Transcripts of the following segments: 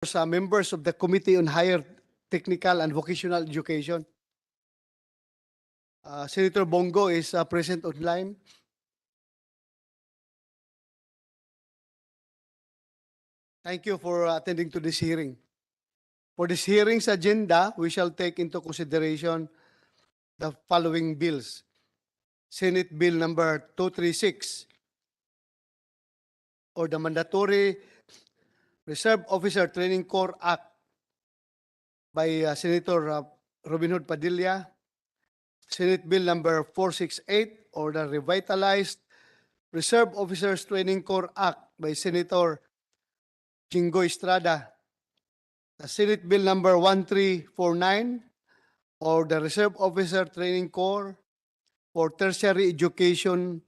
Members of the Committee on Higher Technical and Vocational Education. Senator Bongo is present online. Thank you for attending to this hearing. For this hearing's agenda, we shall take into consideration the following bills. Senate Bill number 236, or the Mandatory Reserve Officer Training Corps Act by Senator Robin Hood Padilla. Senate Bill number 468, or the Revitalized Reserve Officers Training Corps Act by Senator Jingo Estrada. The Senate Bill number 1349, or the Reserve Officer Training Corps for Tertiary Education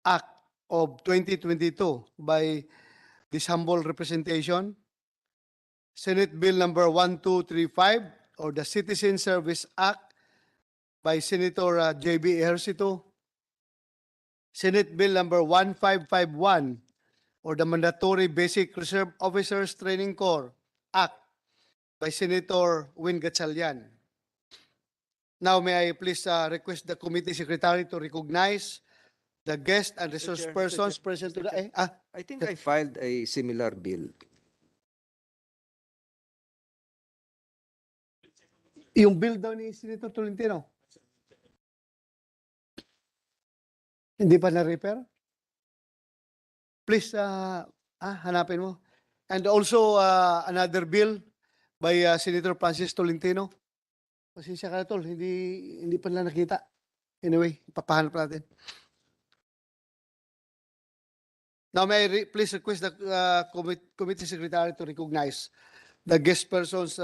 Act of 2022 by this humble representation. Senate Bill number 1235, or the Citizen Service Act by Senator J.B. Ejercito. Senate Bill number 1551, or the Mandatory Basic Reserve Officers Training Corps Act by Senator Gatchalian. Now, may I please request the committee secretary to recognize the guest and resource persons present today. I think I filed a similar bill. Yung bill daw ni Senator Tolentino. Hindi pa na-repair? Please, hanapin mo. And also, another bill by Senator Francis Tolentino. Pasensya ka na, Tol. Hindi pa nila nakita. Anyway, papahanap natin. Now, may I please request the committee secretary to recognize the guest persons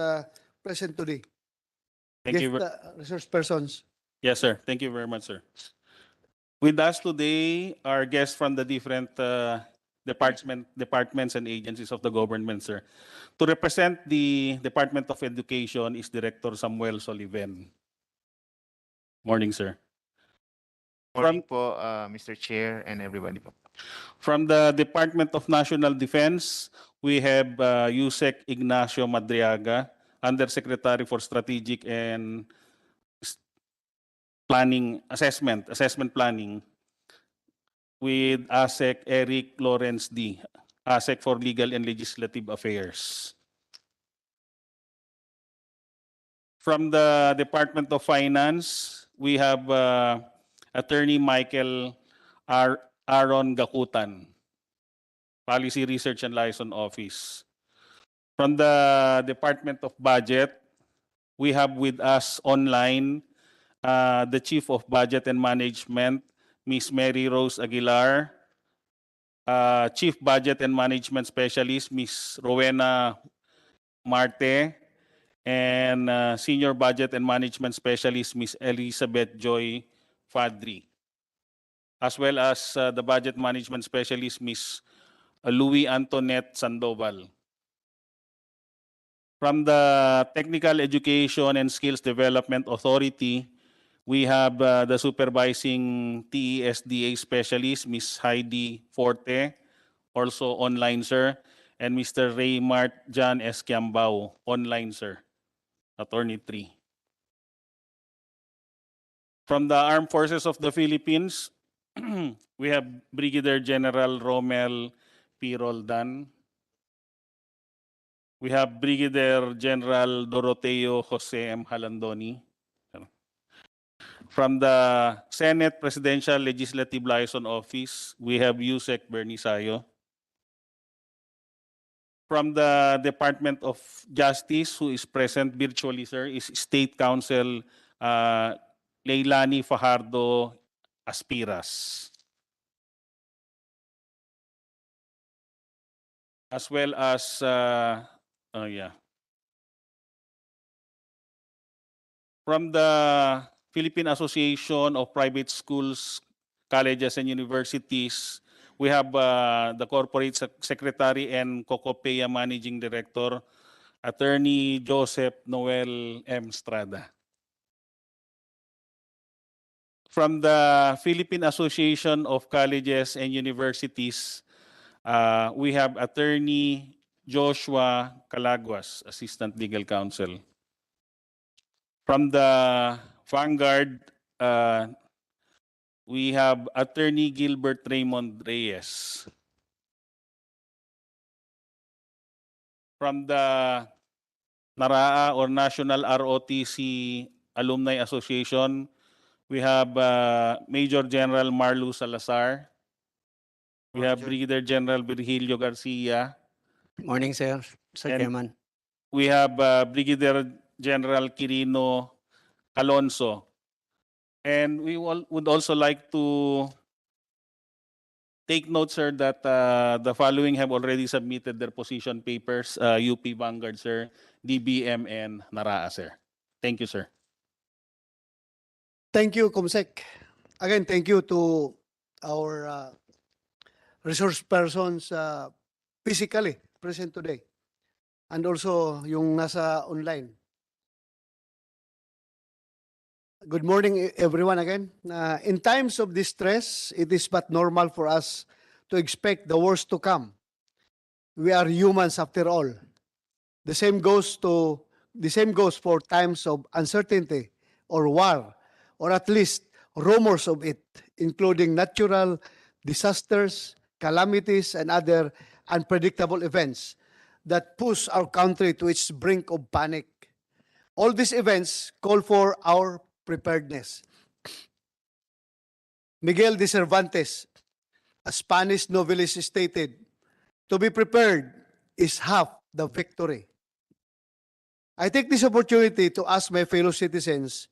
present today. Thank you. Resource persons. Yes, sir. Thank you very much, sir. With us today are guests from the different departments and agencies of the government, sir. To represent the Department of Education is Director Samuel Soliven. Morning, sir. Morning po, Mr. Chair and everybody po. From the Department of National Defense, we have Yusek Ignacio Madriaga, Undersecretary for Strategic and Assessment Planning, with ASEC Eric Lawrence D., ASEC for Legal and Legislative Affairs. From the Department of Finance, we have Attorney Michael Aaron Gakutan, Policy Research and Liaison Office. From the Department of Budget, we have with us online the Chief of Budget and Management, Ms. Mary Rose Aguilar, Chief Budget and Management Specialist, Ms. Rowena Marte, and Senior Budget and Management Specialist, Ms. Elizabeth Joy Fadri, as well as the Budget Management Specialist, Ms. Louis Antoinette Sandoval. From the Technical Education and Skills Development Authority, we have the Supervising TESDA Specialist, Ms. Heidi Forte, also online, sir, and Mr. Raymart John Esquiambao, online, sir, Attorney 3. From the Armed Forces of the Philippines, we have Brigadier General Romel P. Roldan. We have Brigadier General Doroteo Jose M. Halandoni. From the Senate Presidential Legislative Liaison Office, we have Yusek Bernisayo. From the Department of Justice, who is present virtually, sir, is State Counsel Leilani Fajardo Aspiras. As well as, from the Philippine Association of Private Schools, Colleges, and Universities, we have the Corporate Secretary and COCOPEA Managing Director, Attorney Joseph Noel M. Strada. From the Philippine Association of Colleges and Universities, we have Attorney Joshua Calaguas, Assistant Legal Counsel. From the Vanguard, we have Attorney Gilbert Raymond Reyes. From the NARAA or National ROTC Alumni Association, we have Major General Marlu Salazar. We have Brigadier General Virgilio Garcia. Morning, sir. Sir And- Chairman. We have Brigadier General Quirino Alonso. And we would also like to take note, sir, that the following have already submitted their position papers, UP Vanguard, sir, DBM, and NARAA, sir. Thank you, sir. Thank you, Comsec. Again, thank you to our resource persons physically present today. And also yung nasa online. Good morning, everyone again. In times of distress, it is but normal for us to expect the worst to come. We are humans after all. The same goes for times of uncertainty or war, or at least rumors of it, including natural disasters, calamities, and other unpredictable events that push our country to its brink of panic. All these events call for our preparedness. Miguel de Cervantes, a Spanish novelist, stated, "To be prepared is half the victory." I take this opportunity to ask my fellow citizens,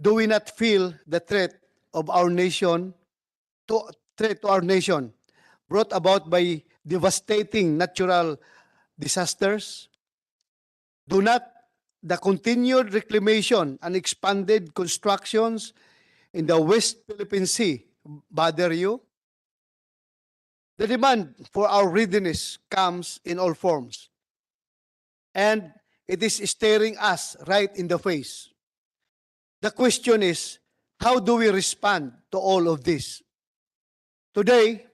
do we not feel the threat of our nation, to our nation, brought about by devastating natural disasters? Do not the continued reclamation and expanded constructions in the West Philippine Sea bother you? The demand for our readiness comes in all forms, and it is staring us right in the face. The question is, how do we respond to all of this? Today,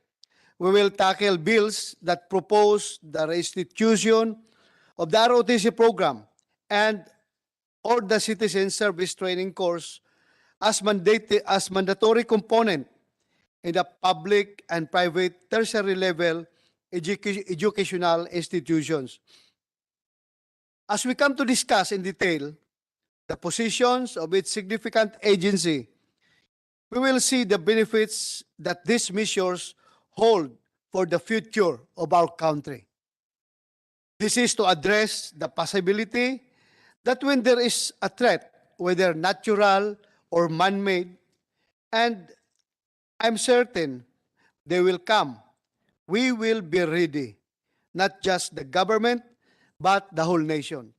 we will tackle bills that propose the restitution of the ROTC program and or the Citizen Service Training course as mandatory component in the public and private tertiary level educational institutions. As we come to discuss in detail the positions of its significant agency, we will see the benefits that these measures hold for the future of our country. This is to address the possibility that when there is a threat, whether natural or man-made, and I'm certain they will come, we will be ready, not just the government, but the whole nation.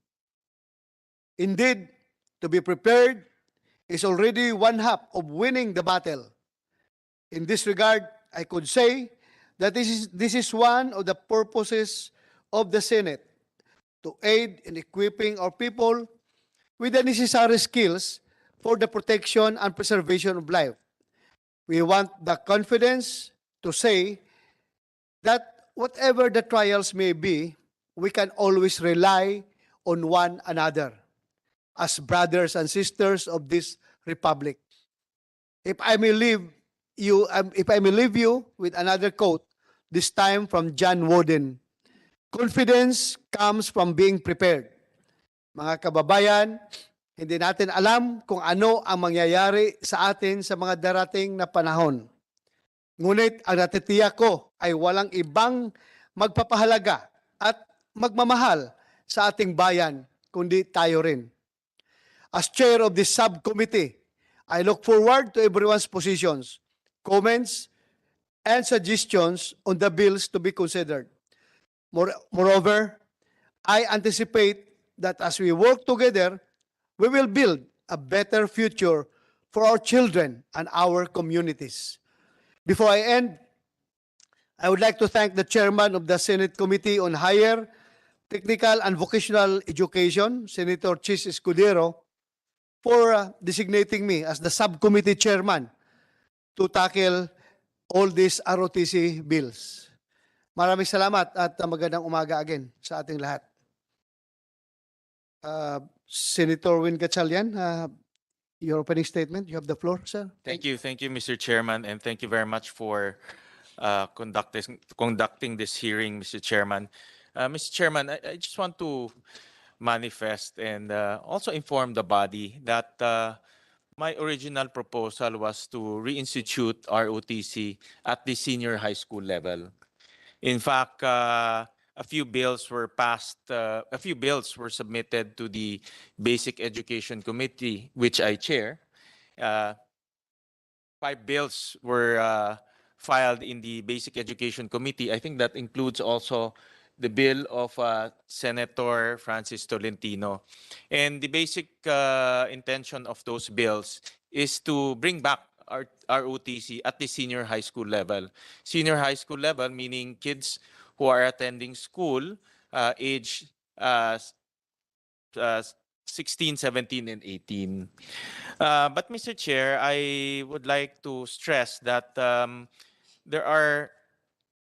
Indeed, to be prepared is already one half of winning the battle. In this regard, I could say that this is one of the purposes of the Senate, to aid in equipping our people with the necessary skills for the protection and preservation of life. We want the confidence to say that whatever the trials may be, we can always rely on one another as brothers and sisters of this republic. If I may leave you with another quote, this time from John Wooden, confidence comes from being prepared. Mga kababayan, hindi natin alam kung ano ang mangyayari sa atin sa mga darating na panahon. Ngunit ang natitiyak ko ay walang ibang magpapahalaga at magmamahal sa ating bayan, kundi tayo rin. As chair of this subcommittee, I look forward to everyone's positions, comments, and suggestions on the bills to be considered. Moreover, I anticipate that as we work together, we will build a better future for our children and our communities. Before I end, I would like to thank the chairman of the Senate Committee on Higher, Technical, and Vocational Education, Senator Chis Escudero, for designating me as the subcommittee chairman to tackle all these ROTC bills. Maraming salamat at magandang umaga again sa ating lahat. Senator Win Gatchalian, your opening statement. You have the floor, sir. Thank you, Mr. Chairman, and thank you very much for conducting this hearing, Mr. Chairman. Mr. Chairman, I just want to manifest and also inform the body that my original proposal was to reinstitute ROTC at the senior high school level. In fact, a few bills were passed, a few bills were submitted to the Basic Education Committee, which I chair. 5 bills were filed in the Basic Education Committee. I think that includes also the bill of Senator Francis Tolentino. And the basic intention of those bills is to bring back our ROTC at the senior high school level. Senior high school level meaning kids who are attending school age 16, 17, and 18. But Mr. Chair, I would like to stress that there are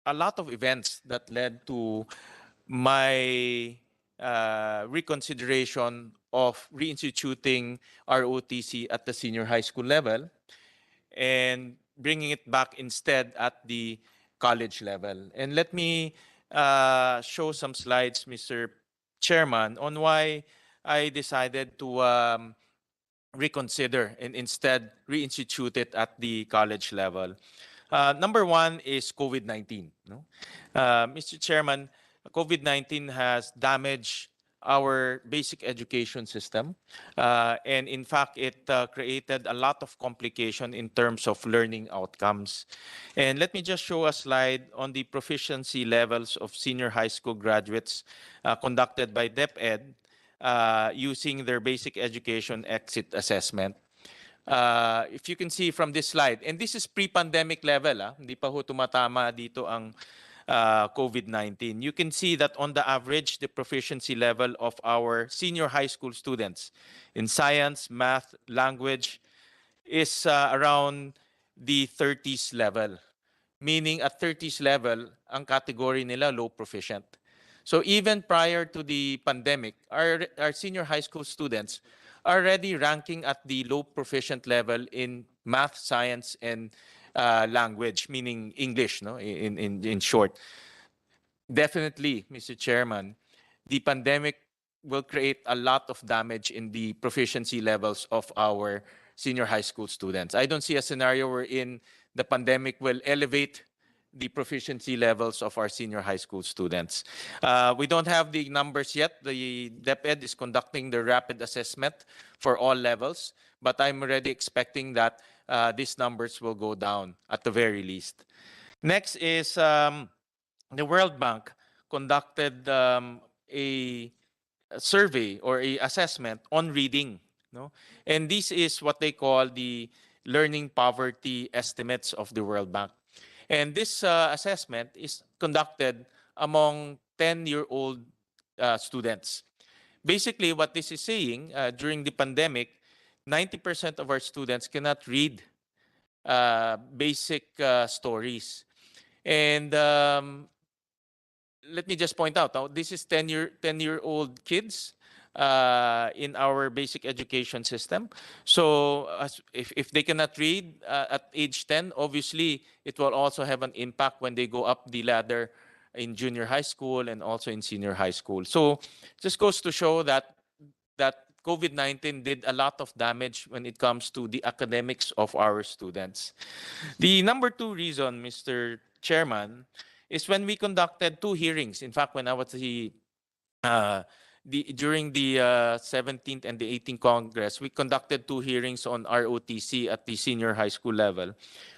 a lot of events that led to my reconsideration of reinstituting ROTC at the senior high school level and bringing it back instead at the college level. And let me show some slides, Mr. Chairman, on why I decided to reconsider and instead reinstitute it at the college level. Number one is COVID-19. No? Mr. Chairman, COVID-19 has damaged our basic education system. And in fact, it created a lot of complication in terms of learning outcomes. And let me just show a slide on the proficiency levels of senior high school graduates conducted by DepEd using their basic education exit assessment. If you can see from this slide, and this is pre-pandemic level, hindi pa ho tumatama dito ang COVID-19. You can see that on the average, the proficiency level of our senior high school students in science, math, language is around the 30s level. Meaning at 30s level, ang category nila low proficient. So even prior to the pandemic, our senior high school students are already ranking at the low proficient level in math, science, and language, meaning English, no? In short. Definitely, Mr. Chairman, the pandemic will create a lot of damage in the proficiency levels of our senior high school students. I don't see a scenario wherein the pandemic will elevate the proficiency levels of our senior high school students. We don't have the numbers yet. The DepEd is conducting the rapid assessment for all levels, but I'm already expecting that these numbers will go down at the very least. Next is the World Bank conducted a survey or a assessment on reading. No? And this is what they call the learning poverty estimates of the World Bank. And this assessment is conducted among 10-year-old students. Basically, what this is saying, during the pandemic, 90% of our students cannot read basic stories. And let me just point out, this is 10-year-old kids in our basic education system. So if they cannot read at age 10, obviously it will also have an impact when they go up the ladder in junior high school and also in senior high school. So just goes to show that COVID-19 did a lot of damage when it comes to the academics of our students. The number two reason, Mr. Chairman, is when we conducted 2 hearings. In fact, when I was during the 17th and the 18th Congress, we conducted 2 hearings on ROTC at the senior high school level.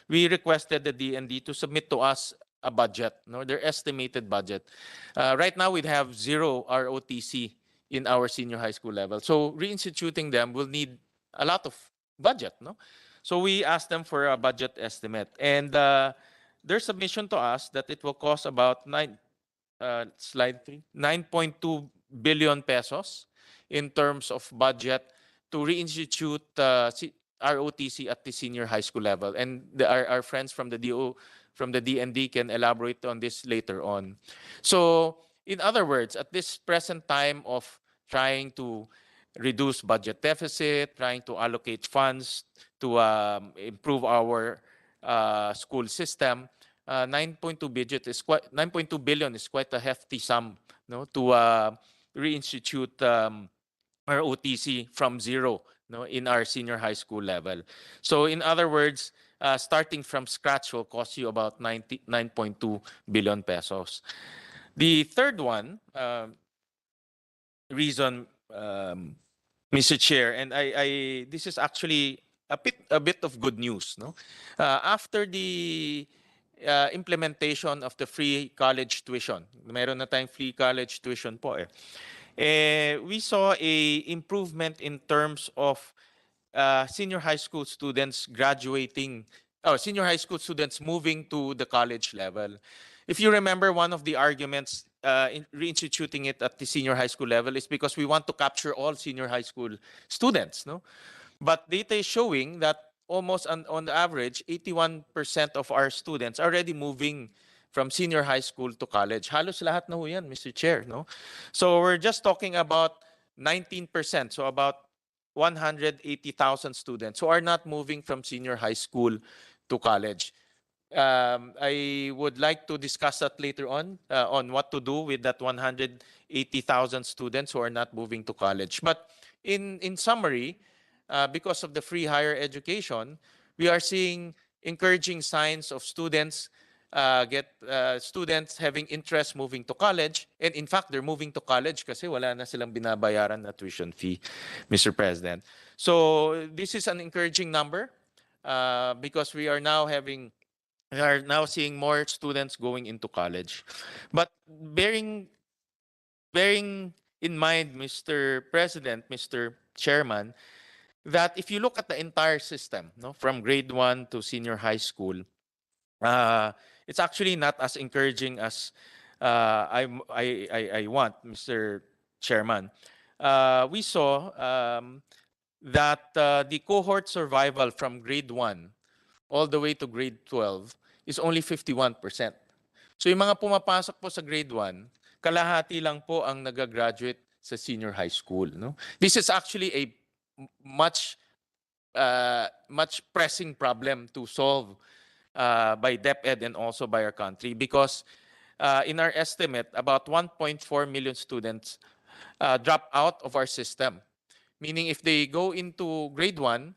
We requested the DND to submit to us a budget, their estimated budget. Right now, we have 0 ROTC in our senior high school level. So reinstituting them will need a lot of budget. So we asked them for a budget estimate. And their submission to us that it will cost about 9.2 billion pesos in terms of budget to reinstitute ROTC at the senior high school level. And our friends from the DO from the DND can elaborate on this later on. So in other words, at this present time of trying to reduce budget deficit, trying to allocate funds to improve our school system, 9.2 billion is quite a hefty sum, no, to reinstitute ROTC from zero, no, in our senior high school level. So in other words, starting from scratch will cost you about 9.2 billion pesos. The third one, reason, Mr. Chair, and this is actually a bit of good news, no? After the implementation of the free college tuition, meron na tayong free college tuition po we saw a improvement in terms of senior high school students graduating, senior high school students moving to the college level. If you remember, one of the arguments in reinstituting it at the senior high school level is because we want to capture all senior high school students, no? But data is showing that almost on average, 81% of our students are already moving from senior high school to college. Halos lahat na ho yan, Mr. Chair, no? So we're just talking about 19%, so about 180,000 students who are not moving from senior high school to college. I would like to discuss that later on what to do with that 180,000 students who are not moving to college. But in summary, because of the free higher education, we are seeing encouraging signs of students students having interest moving to college. And in fact, they're moving to college kasi wala na silang binabayaran na tuition fee, Mr. President. So this is an encouraging number because we are now seeing more students going into college. But bearing in mind, Mr. President, Mr. Chairman, that if you look at the entire system, no, from grade 1 to senior high school, it's actually not as encouraging as I want, Mr. Chairman. We saw that the cohort survival from grade 1 all the way to grade 12 is only 51%. So yung mga pumapasok po sa grade 1, kalahati lang po ang nagagraduate sa senior high school. No? This is actually a much pressing problem to solve by DepEd and also by our country because in our estimate, about 1.4 million students drop out of our system. Meaning if they go into grade 1,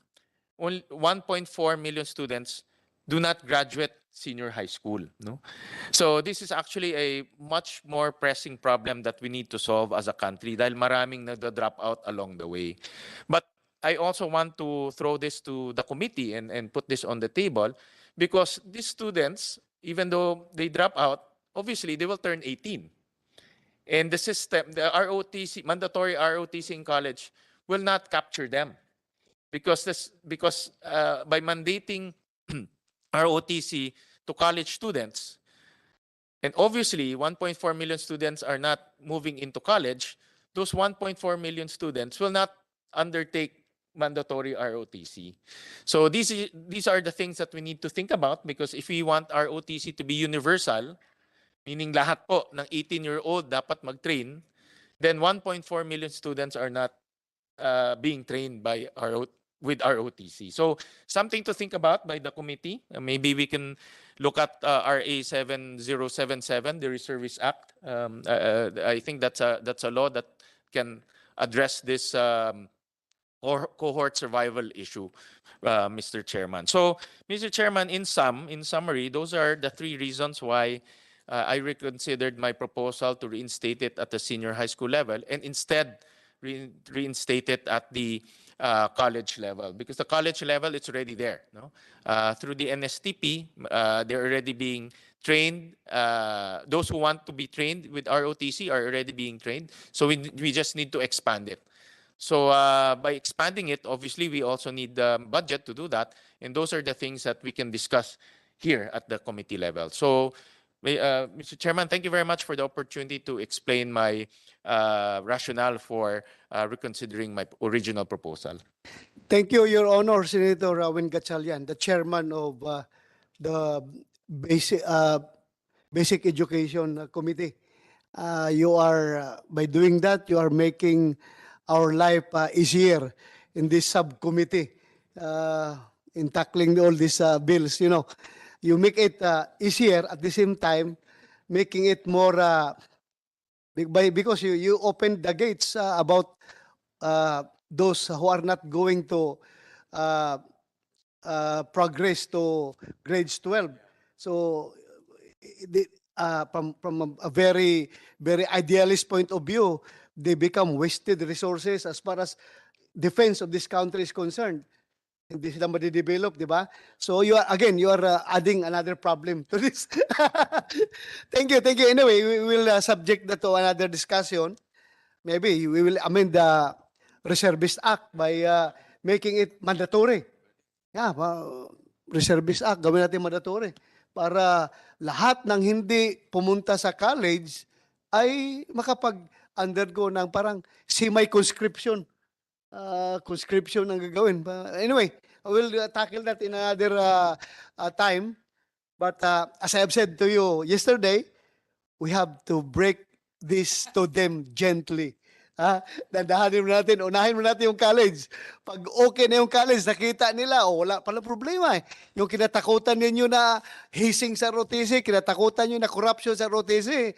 only 1.4 million students do not graduate senior high school. No? So this is actually a much more pressing problem that we need to solve as a country dahil maraming nagda-drop out along the way. But I also want to throw this to the committee and put this on the table because these students, even though they drop out, obviously they will turn 18. And the system, the ROTC, mandatory ROTC in college will not capture them because by mandating ROTC to college students, and obviously 1.4 million students are not moving into college, those 1.4 million students will not undertake mandatory ROTC. So these are the things that we need to think about because if we want ROTC to be universal, meaning lahat po ng 18-year-old dapat mag-train, then 1.4 million students are not being trained by with ROTC. So something to think about by the committee. Maybe we can look at RA 7077, the Reservist Act. I think that's a law that can address this cohort survival issue, Mr. Chairman. So, Mr. Chairman, in summary, those are the three reasons why I reconsidered my proposal to reinstate it at the senior high school level and instead reinstate it at the college level because the college level it's already there. No? Through the NSTP, they're already being trained. Those who want to be trained with ROTC are already being trained. So we just need to expand it. So by expanding it, obviously, we also need the budget to do that. And those are the things that we can discuss here at the committee level. So, Mr. Chairman, thank you very much for the opportunity to explain my rationale for reconsidering my original proposal. Thank you, Your Honor, Senator Gatchalian, the chairman of the basic basic education committee. You are by doing that, you are making our life easier in this subcommittee in tackling all these bills. You know, you make it easier at the same time, making it more because you opened the gates about those who are not going to uh, progress to grades 12. So, from a very, very idealist point of view, they become wasted resources as far as defense of this country is concerned. Hindi sila madidevelop, di ba? So you are, again, you are adding another problem to this. Thank you, thank you. Anyway, we will subject that to another discussion. Maybe we will amend the Reservist Act by making it mandatory. Yeah, Reservist Act, gawin natin mandatory para lahat ng hindi pumunta sa college ay makapag-undergo ng parang semi-conscription. Conscription ang gagawin. Anyway, I will tackle that in another time. But as I have said to you yesterday, we have to break this to them gently. Dandahanin mo natin, unahin mo natin yung college. Pag okay na yung college, nakita nila, wala pala problema eh. Yung kinatakutan ninyo na hising sa ROTC, kinatakutan nyo na corruption sa ROTC,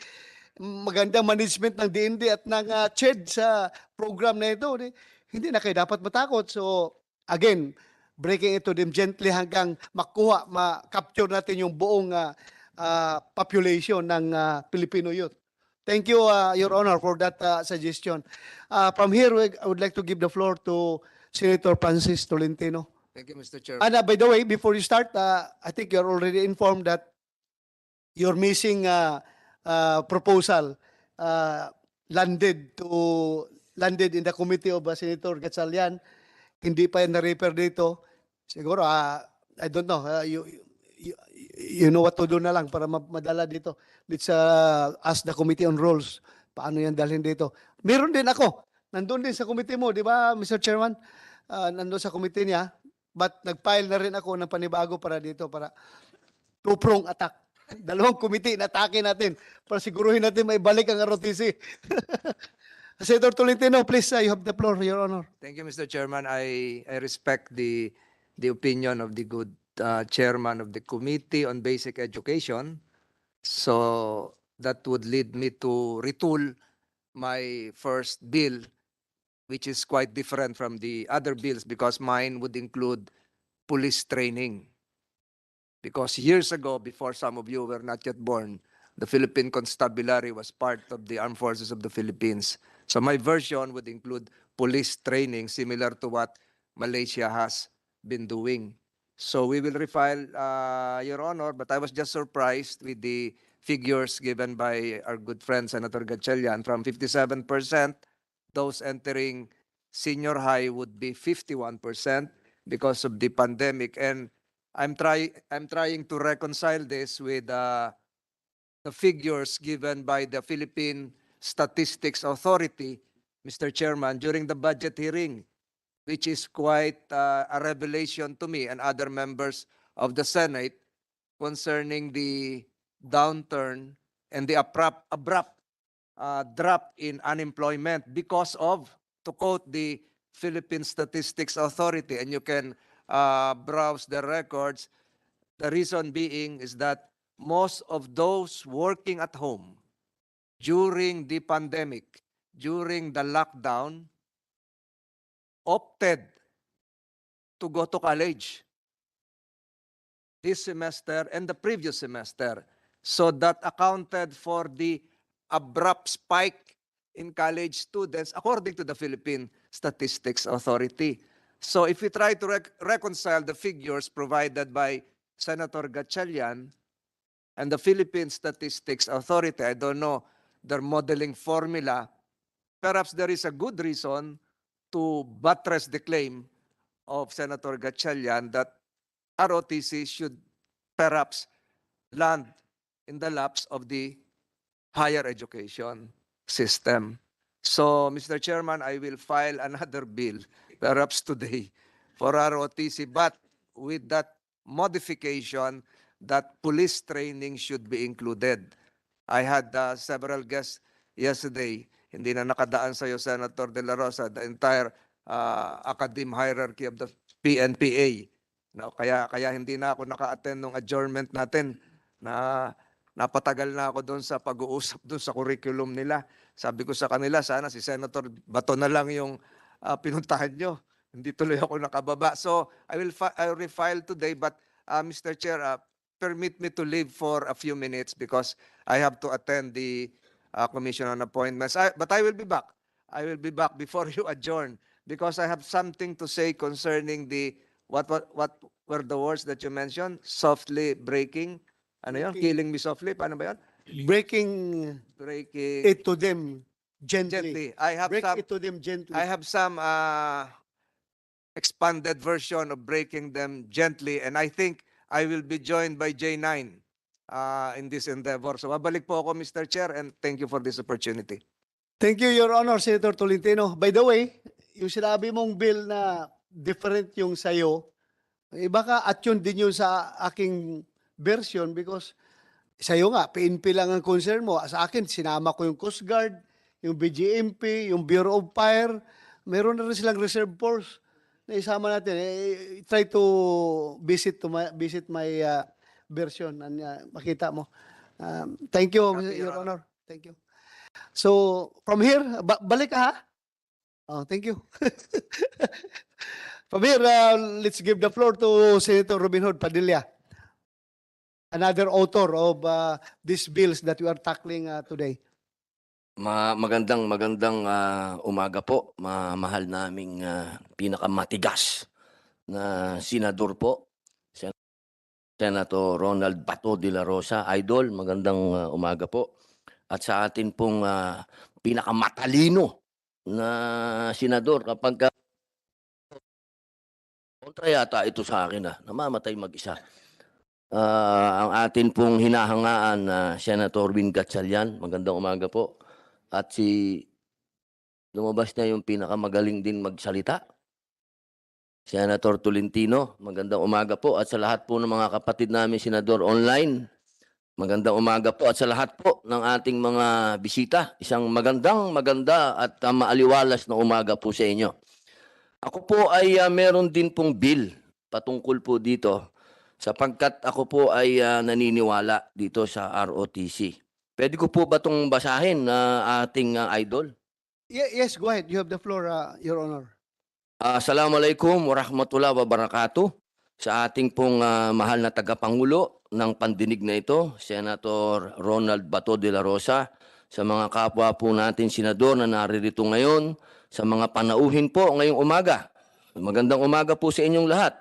magandang management ng DND at ng CHED sa program na ito, hindi na kayo dapat matakot. So, again, breaking it to them gently hanggang ma-capture natin yung buong population ng Filipino youth. Thank you, Your Honor, for that suggestion. From here, I would like to give the floor to Senator Francis Tolentino. Thank you, Mr. Chairman. And by the way, before you start, I think you're already informed that your missing proposal landed in the committee of Senator Gatchalian. Hindi pa yan na-refer dito. Siguro, I don't know, you know what to do na lang para madala dito. Let's ask the Committee on Rules. Paano yan dalhin dito? Meron din ako. Nandun din sa committee mo, di ba, Mr. Chairman? Nandun sa committee niya. But nag-file na rin ako ng panibago para dito, para two-prong attack. Dalawang committee, natake natin para siguruhin natin may balik ang ROTC. Senator Tolentino, please, you have the floor, Your Honor. Thank you, Mr. Chairman. I respect the opinion of the good chairman of the Committee on Basic Education. So that would lead me to retool my first bill, which is quite different from the other bills because mine would include police training. Because years ago, before some of you were not yet born, the Philippine Constabulary was part of the Armed Forces of the Philippines. So my version would include police training similar to what Malaysia has been doing. So we will refile, Your Honor, but I was just surprised with the figures given by our good friend Senator Gatchalian. From 57%, those entering senior high would be 51% because of the pandemic. And I'm trying to reconcile this with the figures given by the Philippine Statistics Authority, Mr. Chairman, during the budget hearing, which is quite a revelation to me and other members of the Senate concerning the downturn and the abrupt drop in unemployment because of, to quote the Philippine Statistics Authority, and you can browse the records, the reason being is that most of those working at home during the pandemic, during the lockdown, opted to go to college this semester and the previous semester. So that accounted for the abrupt spike in college students according to the Philippine Statistics Authority. So if we try to reconcile the figures provided by Senator Gatchalian and the Philippine Statistics Authority, I don't know their modeling formula, perhaps there is a good reason to buttress the claim of Senator Gatchalian that ROTC should perhaps land in the laps of the higher education system. So, Mr. Chairman, I will file another bill, perhaps today, for ROTC, but with that modification that police training should be included. I had several guests yesterday, hindi na nakadaan sa iyo, Senator De La Rosa, the entire academe hierarchy of the PNPA. No, kaya hindi na ako naka-attend ng adjournment natin na napatagal na ako doon sa pag-uusap doon sa curriculum nila. Sabi ko sa kanila, sana si Senator Bato na lang yung pinuntahan nyo. Hindi tuloy ako nakababa. So I'll refile today, but Mr. Chair, permit me to leave for a few minutes because I have to attend the Commission on Appointments. But I will be back. I will be back before you adjourn because I have something to say concerning the what were the words that you mentioned? Softly breaking. Ano yun? Killing me softly. Paano ba yun? Breaking Breaking it to them gently. gently. I have Break some it to them gently. I have some expanded version of breaking them gently, and I think I will be joined by J9 in this endeavor. So babalik po ako, Mr. Chair, and thank you for this opportunity. Thank you, Your Honor, Senator Tolentino. By the way, yung sinabi mong bill na different yung sa'yo, baka attune din yun sa aking version because sa'yo nga, PNP lang ang concern mo. Sa akin, sinama ko yung Coast Guard, yung BGMP, yung Bureau of Fire. Meron na rin silang reserve force na isama natin. Try to visit my version. Makita mo. Thank you, Copy, Your Your Honor. Thank you. So, from here, balik ka ha? Oh, thank you. From here, let's give the floor to Senator Robin Hood Padilla, another author of these bills that we are tackling today. Magandang umaga po, mahal naming pinakamatigas na senador po, Senator Ronald Bato de la Rosa, Idol, magandang umaga po. At sa atin pong pinakamatalino na senador, kapag kontra yata ito sa akin namamatay mag-isa. Ang atin pong hinahangaan Senator Gatchalian, magandang umaga po. At lumabas na yung pinakamagaling din magsalita, Senator Tolentino, magandang umaga po. At sa lahat po ng mga kapatid namin senador online, magandang umaga po. At sa lahat po ng ating mga bisita, isang maganda at maaliwalas na umaga po sa inyo. Ako po ay meron din pong bill patungkol po dito sapagkat ako po ay naniniwala dito sa ROTC. Pwede ko po ba itong basahin na ating idol? Yes, go ahead. You have the floor, Your Honor. Assalamualaikum warahmatullahi wabarakatuh. Sa ating pong mahal na tagapangulo ng pandinig na ito, Senator Ronald Bato de la Rosa, sa mga kapwa po natin senador na naririto ngayon, sa mga panauhin po ngayong umaga. Magandang umaga po sa inyong lahat.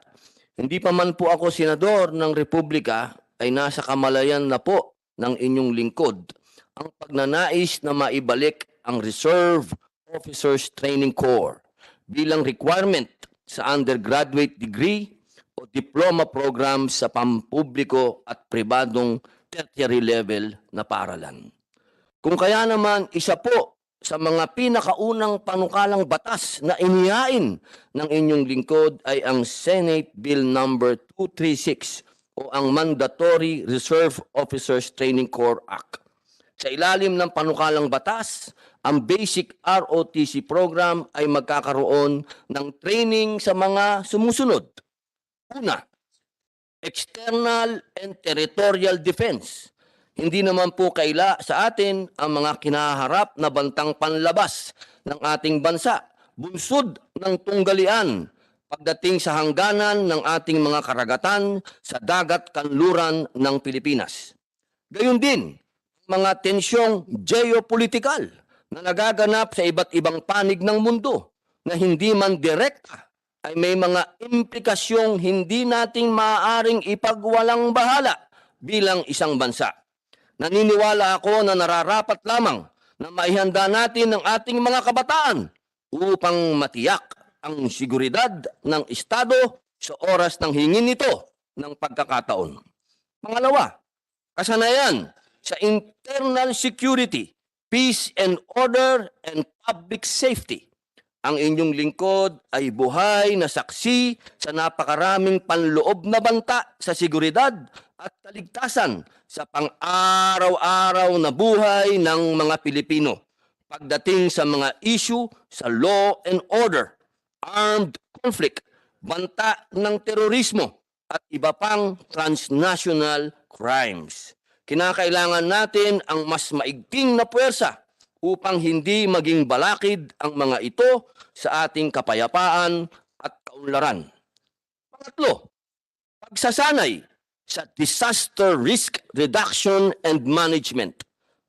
Hindi pa man po ako senador ng Republika, ay nasa kamalayan na po ng inyong lingkod ang pagnanais na maibalik ang Reserve Officers Training Corps bilang requirement sa undergraduate degree o diploma program sa pampubliko at pribadong tertiary level na paaralan. Kung kaya naman isa po sa mga pinakaunang panukalang batas na inihain ng inyong lingkod ay ang Senate Bill number 236 o ang Mandatory Reserve Officers Training Corps Act. Sa ilalim ng panukalang batas, ang basic ROTC program ay magkakaroon ng training sa mga sumusunod. Una, external and territorial defense. Hindi naman po kaila sa atin ang mga kinaharap na bantang panlabas ng ating bansa, bunsod ng tunggalian, pagdating sa hangganan ng ating mga karagatan sa dagat kanluran ng Pilipinas. Gayon din, mga tensyong geopolitikal na nagaganap sa iba't ibang panig ng mundo na hindi man direkta ay may mga implikasyong hindi nating maaaring ipagwalang bahala bilang isang bansa. Naniniwala ako na nararapat lamang na maihanda natin ang ating mga kabataan upang matiyak ang seguridad ng Estado sa oras ng hingin nito ng pagkakataon. Pangalawa, kasanayan sa internal security, peace and order, and public safety. Ang inyong lingkod ay buhay na saksi sa napakaraming panloob na banta sa seguridad at kaligtasan sa pang-araw-araw na buhay ng mga Pilipino pagdating sa mga issue sa law and order, armed conflict, banta ng terorismo at iba pang transnational crimes. Kinakailangan natin ang mas maigting na puwersa upang hindi maging balakid ang mga ito sa ating kapayapaan at kaunlaran. Pangatlo, pagsasanay sa disaster risk reduction and management.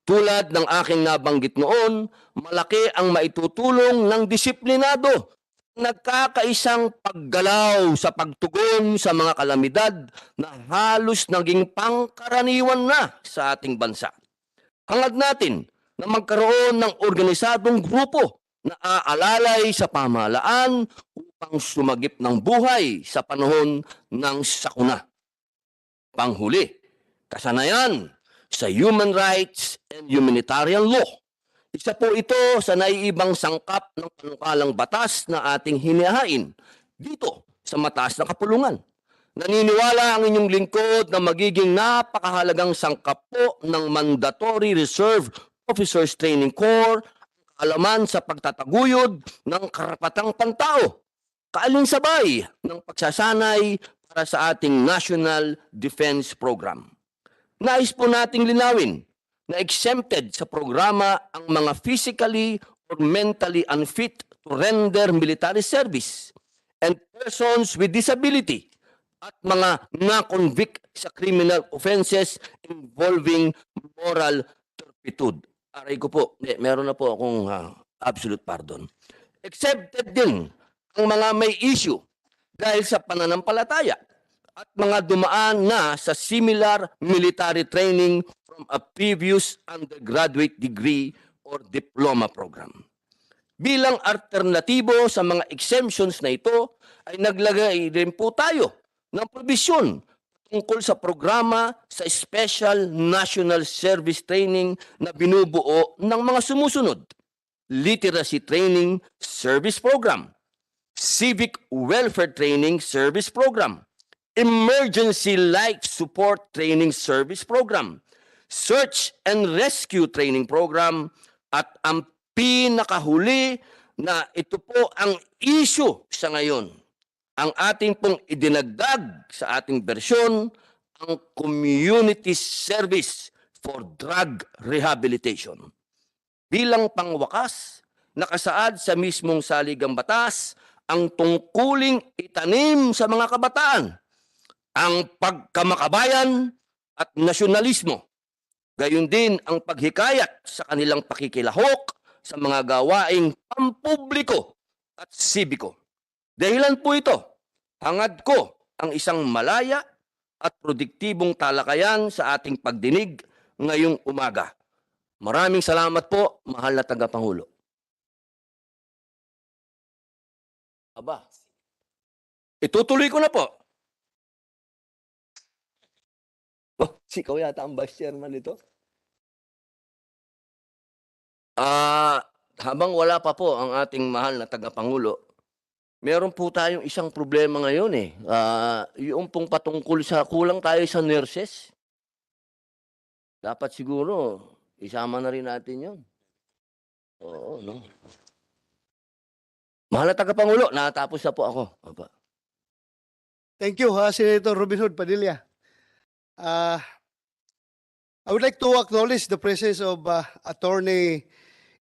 Tulad ng aking nabanggit noon, malaki ang maitutulong ng disiplinado, nagkakaisang paggalaw sa pagtugon sa mga kalamidad na halos naging pangkaraniwan na sa ating bansa. Hangad natin na magkaroon ng organisadong grupo na aalalay sa pamahalaan upang sumagip ng buhay sa panahon ng sakuna. Panghuli, kasanayan sa human rights and humanitarian law. Isa po ito sa naiibang sangkap ng panukalang batas na ating hinihain dito sa mataas na kapulungan. Naniniwala ang inyong lingkod na magiging napakahalagang sangkap po ng Mandatory Reserve Officers Training Corps ang kaalaman sa pagtataguyod ng karapatang pantao, kaalinsabay ng pagsasanay para sa ating National Defense Program. Nais po nating linawin na exempted sa programa ang mga physically or mentally unfit to render military service and persons with disability at mga na-convict sa criminal offenses involving moral turpitude. Aray ko po, meron na po akong absolute pardon. Accepted din ang mga may issue dahil sa pananampalataya at mga dumaan na sa similar military training from a previous undergraduate degree or diploma program. Bilang alternatibo sa mga exemptions na ito, ay naglagay rin po tayo ng probisyon tungkol sa programa sa Special National Service Training na binubuo ng mga sumusunod: Literacy Training Service Program, Civic Welfare Training Service Program, Emergency Life Support Training Service Program, Search and Rescue Training Program, at ang pinakahuli na ito po ang issue sa ngayon, ang ating pong idinagdag sa ating bersyon, ang Community Service for Drug Rehabilitation. Bilang pangwakas, nakasaad sa mismong saligang batas ang tungkuling itanim sa mga kabataan ang pagkamakabayan at nasyonalismo. Gayon din ang paghikayat sa kanilang pakikilahok sa mga gawaing pampubliko at sibiko. Dahilan po ito, hangad ko ang isang malaya at produktibong talakayan sa ating pagdinig ngayong umaga. Maraming salamat po, mahal na tagapangulo. Aba, itutuloy ko na po. Oh, si ikaw yata ang vice chairman nito. Habang wala pa po ang ating mahal na tagapangulo, meron po tayong isang problema ngayon eh. Yung pong patungkol sa kulang tayo sa nurses. Dapat siguro isama na rin natin yun. Oo, no? Mahal na tagapangulo, natapos na po ako. Aba. Thank you, Senator Robin Hood Padilla. I would like to acknowledge the presence of Attorney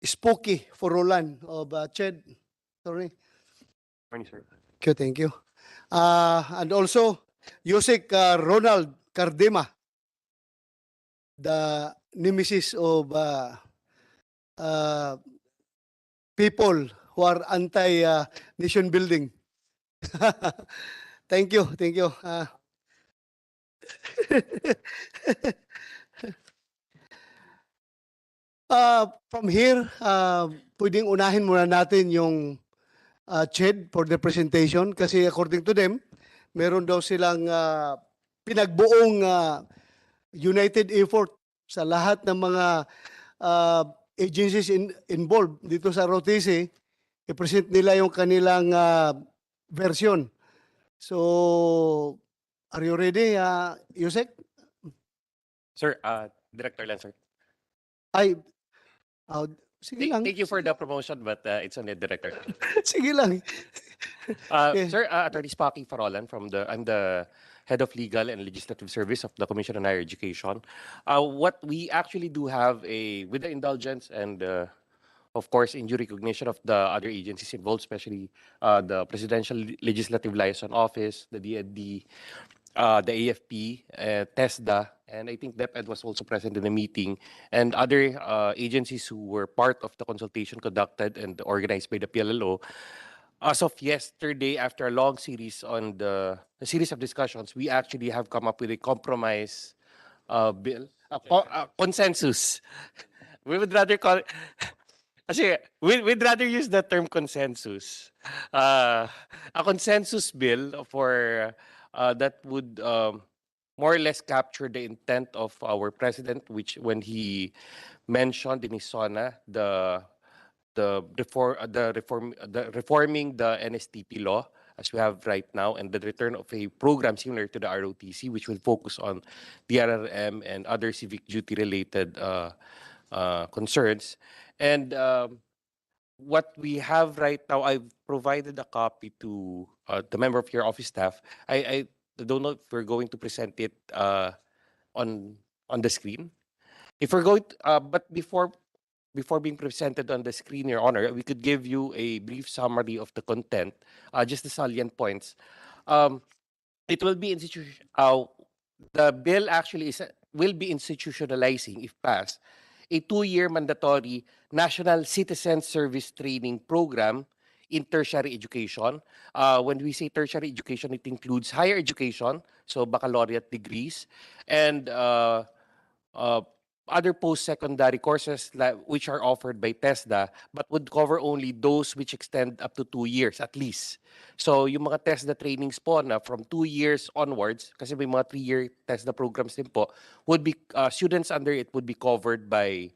Spooky Forolan of CHED. Attorney. Thank you. And also, Yusek Ronald Cardema, the nemesis of people who are anti-nation building. Thank you, thank you. From here, pwedeng unahin muna natin yung CHED for the presentation kasi according to them, meron daw silang pinagbuong united effort sa lahat ng mga agencies involved dito sa ROTC i-present nila yung kanilang version. So, are you ready, Yusek? Sir, Director Len, sir. Ay, sige lang. Thank you for the promotion, but it's on the director. Sige lang. Okay. Sir, Attorney Spocky Farolan I'm the Head of Legal and Legislative Service of the Commission on Higher Education. What we actually do have with the indulgence and of course, in due recognition of the other agencies involved, especially the Presidential Legislative Liaison Office, the DND, the AFP, TESDA, and I think DepEd was also present in the meeting, and other agencies who were part of the consultation conducted and organized by the PLLO. As of yesterday, after a long series a series of discussions, we actually have come up with a compromise bill, consensus. We would rather call it, kasi we'd rather use the term consensus. A consensus bill for that would more or less capture the intent of our president, which when he mentioned in his SONA reforming the NSTP law as we have right now, and the return of a program similar to the ROTC, which will focus on DRRM and other civic duty related concerns. And what we have right now, I've provided a copy to the member of your office staff. I don't know if we're going to present it on the screen. If we're going to, but before being presented on the screen, Your Honor, we could give you a brief summary of the content, just the salient points. It will be the bill actually will be institutionalizing, if passed, a 2-year mandatory National Citizen Service Training Program in tertiary education. When we say tertiary education, it includes higher education, so baccalaureate degrees, and other post-secondary courses which are offered by TESDA, but would cover only those which extend up to 2 years at least. So yung mga TESDA trainings po na from 2 years onwards, kasi may mga 3-year TESDA programs din po, would be students under it would be covered by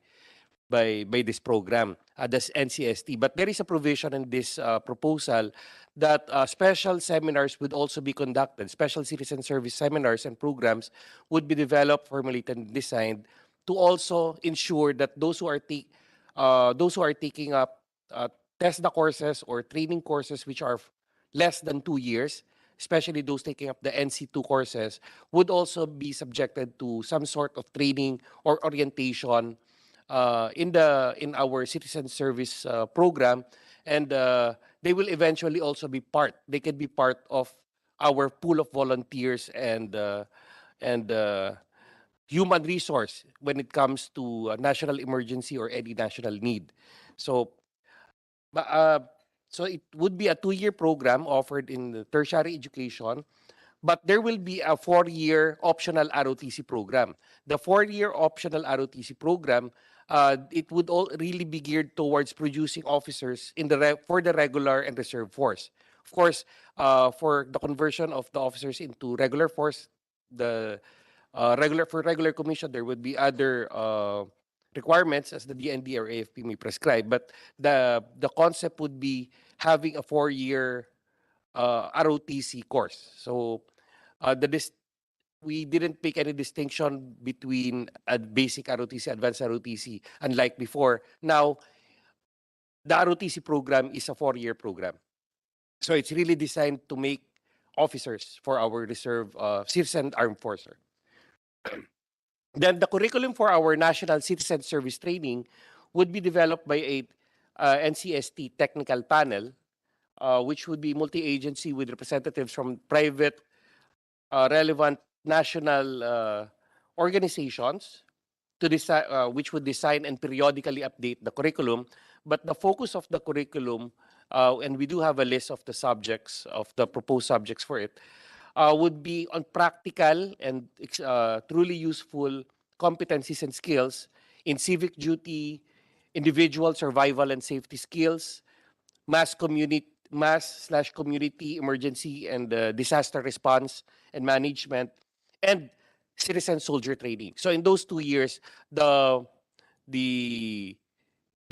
this program, this NCST. But there is a provision in this proposal that special seminars would also be conducted. Special citizen service seminars and programs would be developed, formulated, and designed to also ensure that those who are taking up TESDA courses or training courses which are less than 2 years, especially those taking up the NC2 courses, would also be subjected to some sort of training or orientation in our citizen service program, and they will eventually also be they can be part of our pool of volunteers and human resource when it comes to national emergency or any national need. So it would be a 2-year program offered in the tertiary education, but there will be a 4-year optional ROTC program. The 4-year optional ROTC program, it would all really be geared towards producing officers for the regular and reserve force. Of course, for the conversion of the officers into regular force, for regular commission, there would be other requirements as the DND or AFP may prescribe. But the concept would be having a 4-year ROTC course. So we didn't make any distinction between a basic ROTC, advanced ROTC, unlike before. Now, the ROTC program is a 4-year program. So it's really designed to make officers for our reserve citizen armed force. Then the curriculum for our National Citizen Service Training would be developed by a NCST technical panel, which would be multi-agency with representatives from private, relevant national organizations which would design and periodically update the curriculum. But the focus of the curriculum, and we do have a list of the subjects, of the proposed subjects for it, would be on practical and truly useful competencies and skills in civic duty, individual survival and safety skills, mass/community emergency and disaster response and management, and citizen soldier training. So in those 2 years, the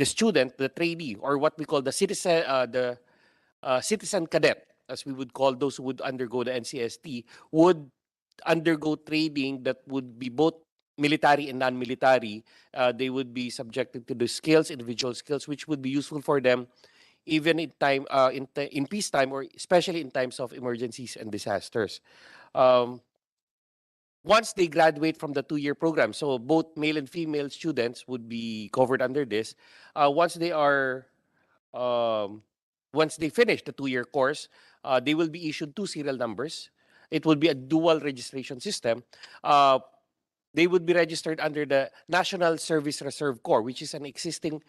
student, the trainee, or what we call the citizen, citizen cadet, as we would call those who would undergo the NCST, would undergo training that would be both military and non-military. They would be subjected to the skills, individual skills, which would be useful for them even in time, in peacetime, or especially in times of emergencies and disasters. Once they graduate from the 2-year program, so both male and female students would be covered under this. Once they finish the 2-year course, they will be issued 2 serial numbers. It will be a dual registration system. They would be registered under the National Service Reserve Corps, which is an existing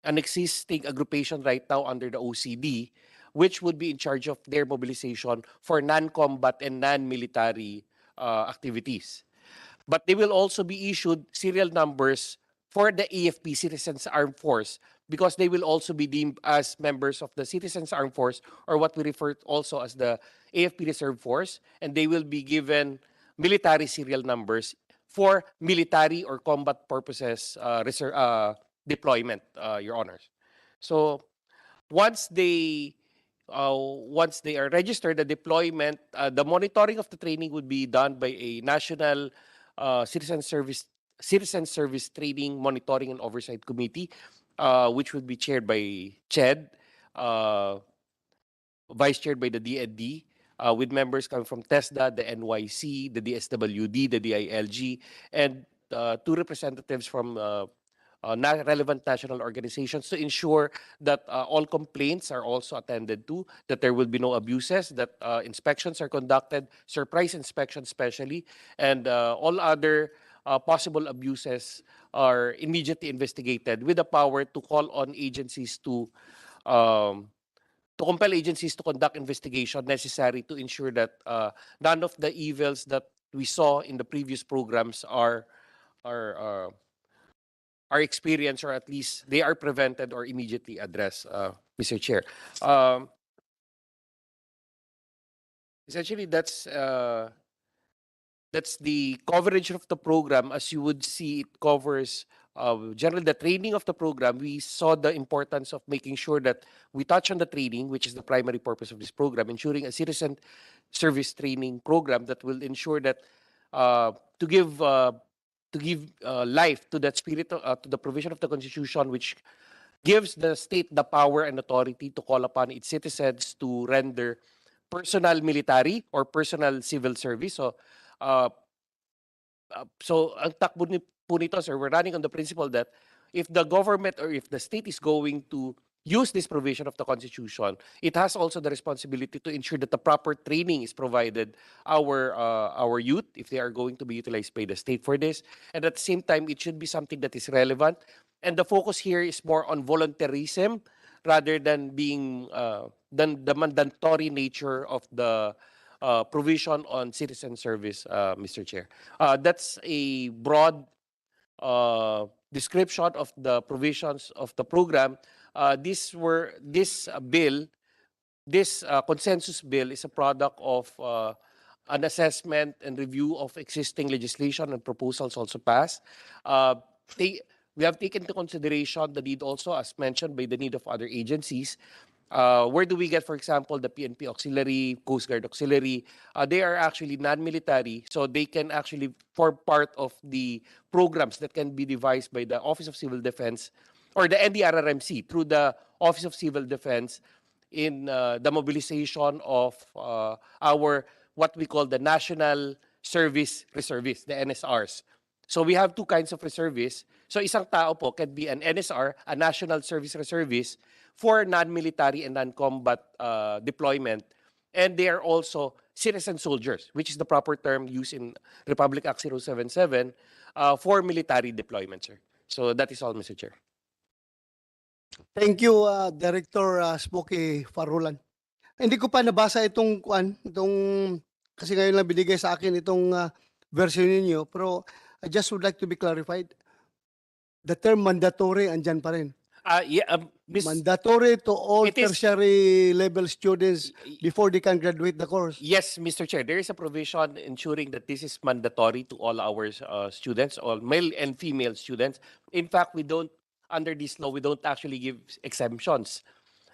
aggregation right now under the OCD, which would be in charge of their mobilization for non-combat and non-military activities. But they will also be issued serial numbers for the AFP, Citizens Armed Force, because they will also be deemed as members of the Citizens Armed Force, or what we refer also as the AFP Reserve Force, and they will be given military serial numbers for military or combat purposes deployment, Your Honors. So once they are registered, the deployment, the monitoring of the training would be done by a national citizen service training monitoring and oversight committee, which would be chaired by CHED, vice chaired by the DND, with members coming from TESDA, the NYC, the DSWD, the DILG, and 2 representatives from relevant national organizations to ensure that all complaints are also attended to, that there will be no abuses, that inspections are conducted, surprise inspections especially, and all other possible abuses are immediately investigated, with the power to call on agencies to compel agencies to conduct investigation necessary to ensure that none of the evils that we saw in the previous programs are experienced, or at least they are prevented or immediately addressed, Mr. Chair. Essentially, that's the coverage of the program. As you would see, it covers generally the training of the program. We saw the importance of making sure that we touch on the training, which is the primary purpose of this program, ensuring a citizen service training program that will ensure that to give life to that spirit, to the provision of the Constitution, which gives the state the power and authority to call upon its citizens to render personal military or personal civil service. So, ang takbo po nito, sir, we're running on the principle that if the government or if the state is going to use this provision of the Constitution, it has also the responsibility to ensure that the proper training is provided our youth, if they are going to be utilized by the state for this. And at the same time, it should be something that is relevant. And the focus here is more on voluntarism rather than being than the mandatory nature of the provision on citizen service, Mr. Chair. That's a broad description of the provisions of the program. This consensus bill is a product of an assessment and review of existing legislation and proposals also passed. We have taken into consideration the need also, as mentioned, by the need of other agencies. Where do we get, for example, the PNP Auxiliary, Coast Guard Auxiliary? They are actually non-military, so they can actually form part of the programs that can be devised by the Office of Civil Defense or the NDRRMC through the Office of Civil Defense in the mobilization of our, what we call the National Service Reservists, the NSRs. So we have 2 kinds of reservists. So isang tao po can be an NSR, a National Service Reservist, for non-military and non-combat deployment. And they are also citizen soldiers, which is the proper term used in Republic Act 077 for military deployment, sir. So that is all, Mr. Chair. Thank you, Director Smokey Farulan. Hindi ko pa nabasa itong kasi ngayon lang binigay sa akin itong version ninyo, pero I just would like to be clarified. The term mandatory andyan pa rin. Mandatory to all It is- tertiary level students before they can graduate the course. Yes, Mr. Chair, there is a provision ensuring that this is mandatory to all our students, all male and female students. In fact, under this law, we don't actually give exemptions.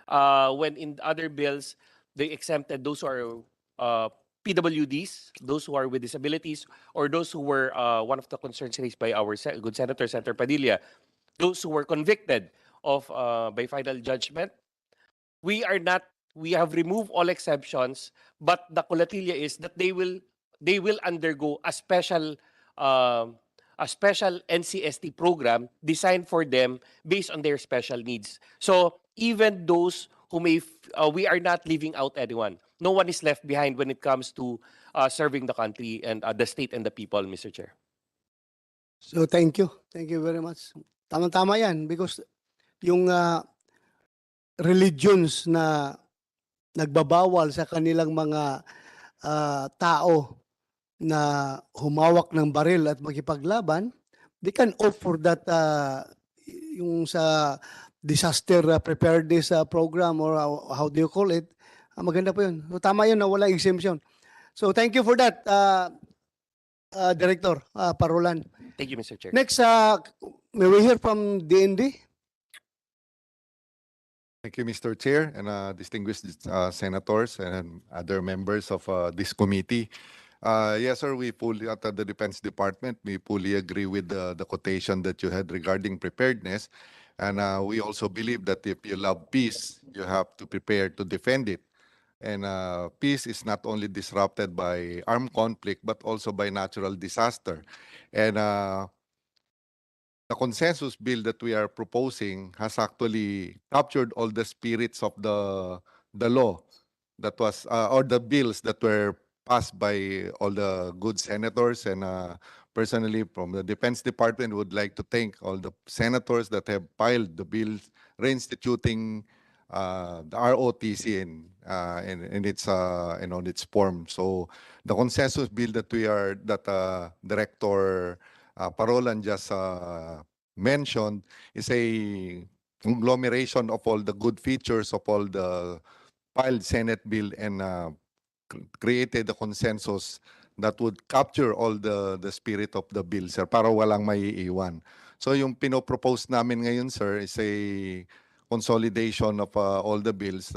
When in other bills, they exempted those who are PWDs, those who are with disabilities, or those who were one of the concerns raised by our good Senator, Senator Padilla, those who were convicted of by final judgment. We have removed all exceptions, but the colatilla is that they will undergo a special NCST program designed for them based on their special needs. So even those who we are not leaving out anyone. No one is left behind when it comes to serving the country and the state and the people, Mr. Chair. So thank you. Thank you very much. Tama-tama yan because yung religions na nagbabawal sa kanilang mga tao na humawak ng baril at makipaglaban, they can opt for that yung sa disaster preparedness program or how do you call it. Maganda po yun. So, tama yun na wala exemption. So thank you for that, Director Parolan. Thank you, Mr. Chair. Next, may we hear from DND? Thank you, Mr. Chair, and distinguished senators and other members of this committee. Yes, sir, we fully, at the Defense Department, we fully agree with the quotation that you had regarding preparedness. And we also believe that if you love peace, you have to prepare to defend it. And peace is not only disrupted by armed conflict, but also by natural disaster. And the consensus bill that we are proposing has actually captured all the spirits of the law that was, or the bills that were passed by all the good senators. And personally, from the Defense Department, would like to thank all the senators that have filed the bills reinstituting the ROTC in its and on its form. So the consensus bill that Director Parolan just mentioned is a conglomeration of all the good features of all the filed Senate bill and created a consensus that would capture all the spirit of the bill, sir, para walang maiiwan. So yung pinopropose namin ngayon, sir, is a consolidation of all the bills.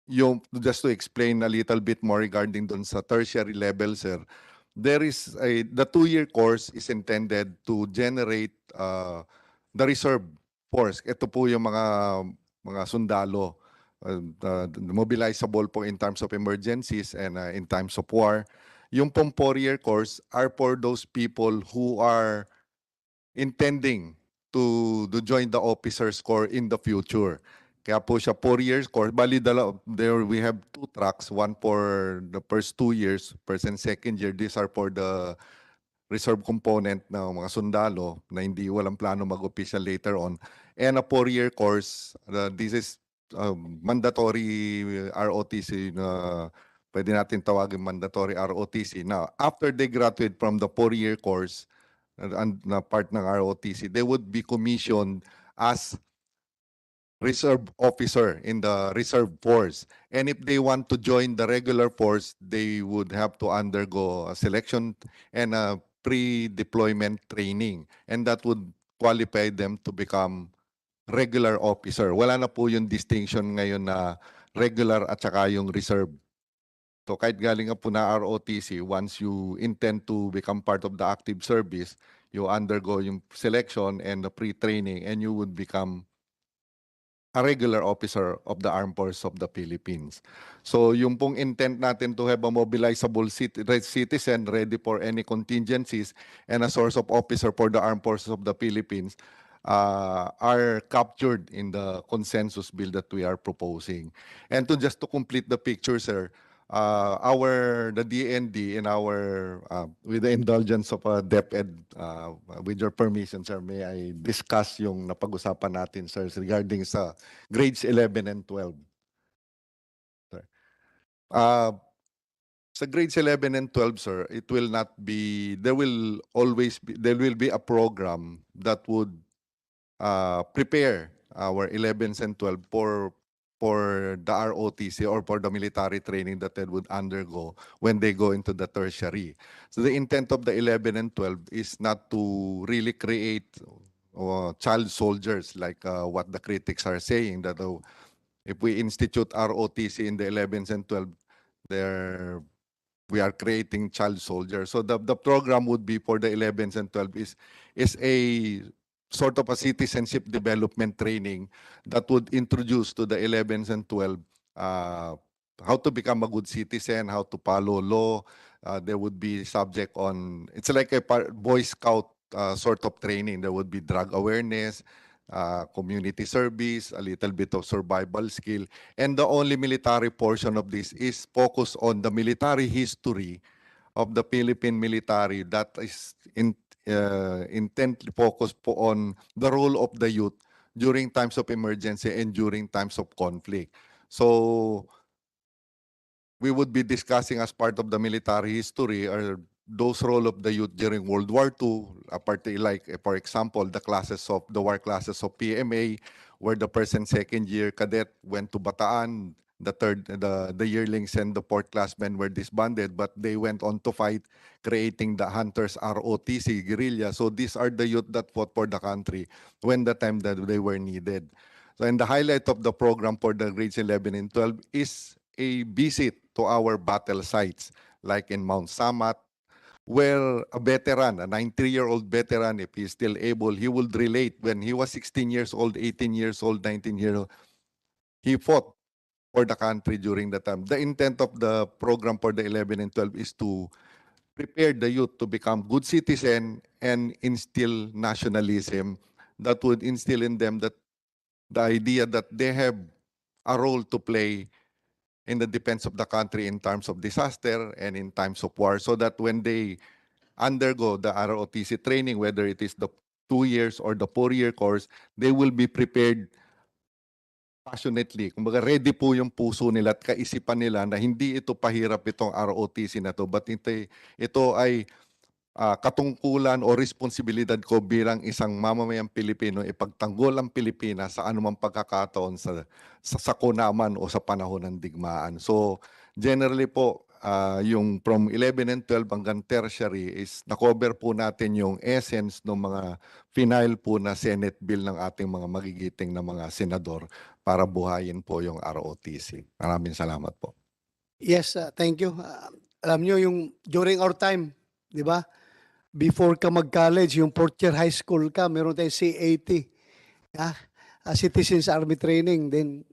Just to explain a little bit more regarding dun sa tertiary level, sir, there is the 2-year course is intended to generate the reserve force. Ito po yung mga sundalo, mobilizable po in terms of emergencies and in times of war. Yung pong 4-year course are for those people who are intending to join the officers corps in the future. Kaya po siya 4 years course. Bali, there we have 2 tracks, one for the first 2 years, first and second year. These are for the reserve component ng mga sundalo na hindi walang plano mag-official later on. And a 4-year course, this is mandatory ROTC na pwede natin tawagin mandatory ROTC. Now, after they graduate from the 4-year course, na part ng ROTC, they would be commissioned as reserve officer in the reserve force. And if they want to join the regular force, they would have to undergo a selection and a pre-deployment training. And that would qualify them to become regular officer. Wala na po yung distinction ngayon na regular at saka yung reserve. So kahit galing ka po na ROTC, once you intend to become part of the active service, you undergo yung selection and the pre-training and you would become a regular officer of the Armed Forces of the Philippines. So yung pong intent natin to have a mobilizable citizen ready for any contingencies and a source of officer for the Armed Forces of the Philippines are captured in the consensus bill that we are proposing. And just to complete the picture, sir, the DND in our with the indulgence of DepEd, with your permission, sir, may I discuss yung napag-usapan natin, sir, regarding sa grades 11 and 12. Sir. Sa grades 11 and 12, sir, it will not be, there will be a program that would prepare our 11s and 12 for the ROTC or for the military training that they would undergo when they go into the tertiary. So the intent of the 11 and 12 is not to really create child soldiers like what the critics are saying, that if we institute ROTC in the 11s and 12, we are creating child soldiers. So the program would be for the 11s and 12 is a sort of a citizenship development training that would introduce to the 11s and 12 how to become a good citizen, how to follow law. There would be subject on, it's like a Boy Scout sort of training. There would be drug awareness, community service, a little bit of survival skill. And the only military portion of this is focused on the military history of the Philippine military that is intently focused po on the role of the youth during times of emergency and during times of conflict. So we would be discussing as part of the military history or those role of the youth during World War II, like, for example, the war classes of PMA, where the first and second year cadet went to Bataan, the yearlings and the fourth classmen were disbanded, but they went on to fight, creating the Hunters ROTC guerrilla. So these are the youth that fought for the country when the time that they were needed. So, and the highlight of the program for the grades 11 and 12 is a visit to our battle sites, like in Mount Samat, where a veteran, a 93-year-old veteran, if he's still able, he would relate when he was 16 years old, 18 years old, 19 years old, he fought for the country during that time. The intent of the program for the 11 and 12 is to prepare the youth to become good citizens and instill nationalism that would instill in them that the idea that they have a role to play in the defense of the country in times of disaster and in times of war, so that when they undergo the ROTC training, whether it is the 2 years or the 4-year course, they will be prepared passionately. Kumbaga, ready po yung puso nila at kaisipan nila na hindi ito pahirap itong ROTC na to, but ito ay katungkulan o responsibilidad ko bilang isang mamamayang Pilipino, ipagtanggol ang Pilipinas sa anumang pagkakataon sa sakunaman o sa panahon ng digmaan. So generally po, yung from 11 and 12 hanggang tertiary is na-cover po natin yung essence ng mga final po na Senate bill ng ating mga magigiting na mga senador para buhayin po yung ROTC. Maraming salamat po. Yes, thank you. Alam nyo, yung during our time, di ba? Before ka mag-college, yung fourth year high school ka, meron tayong C80. Citizens Army Training. Then,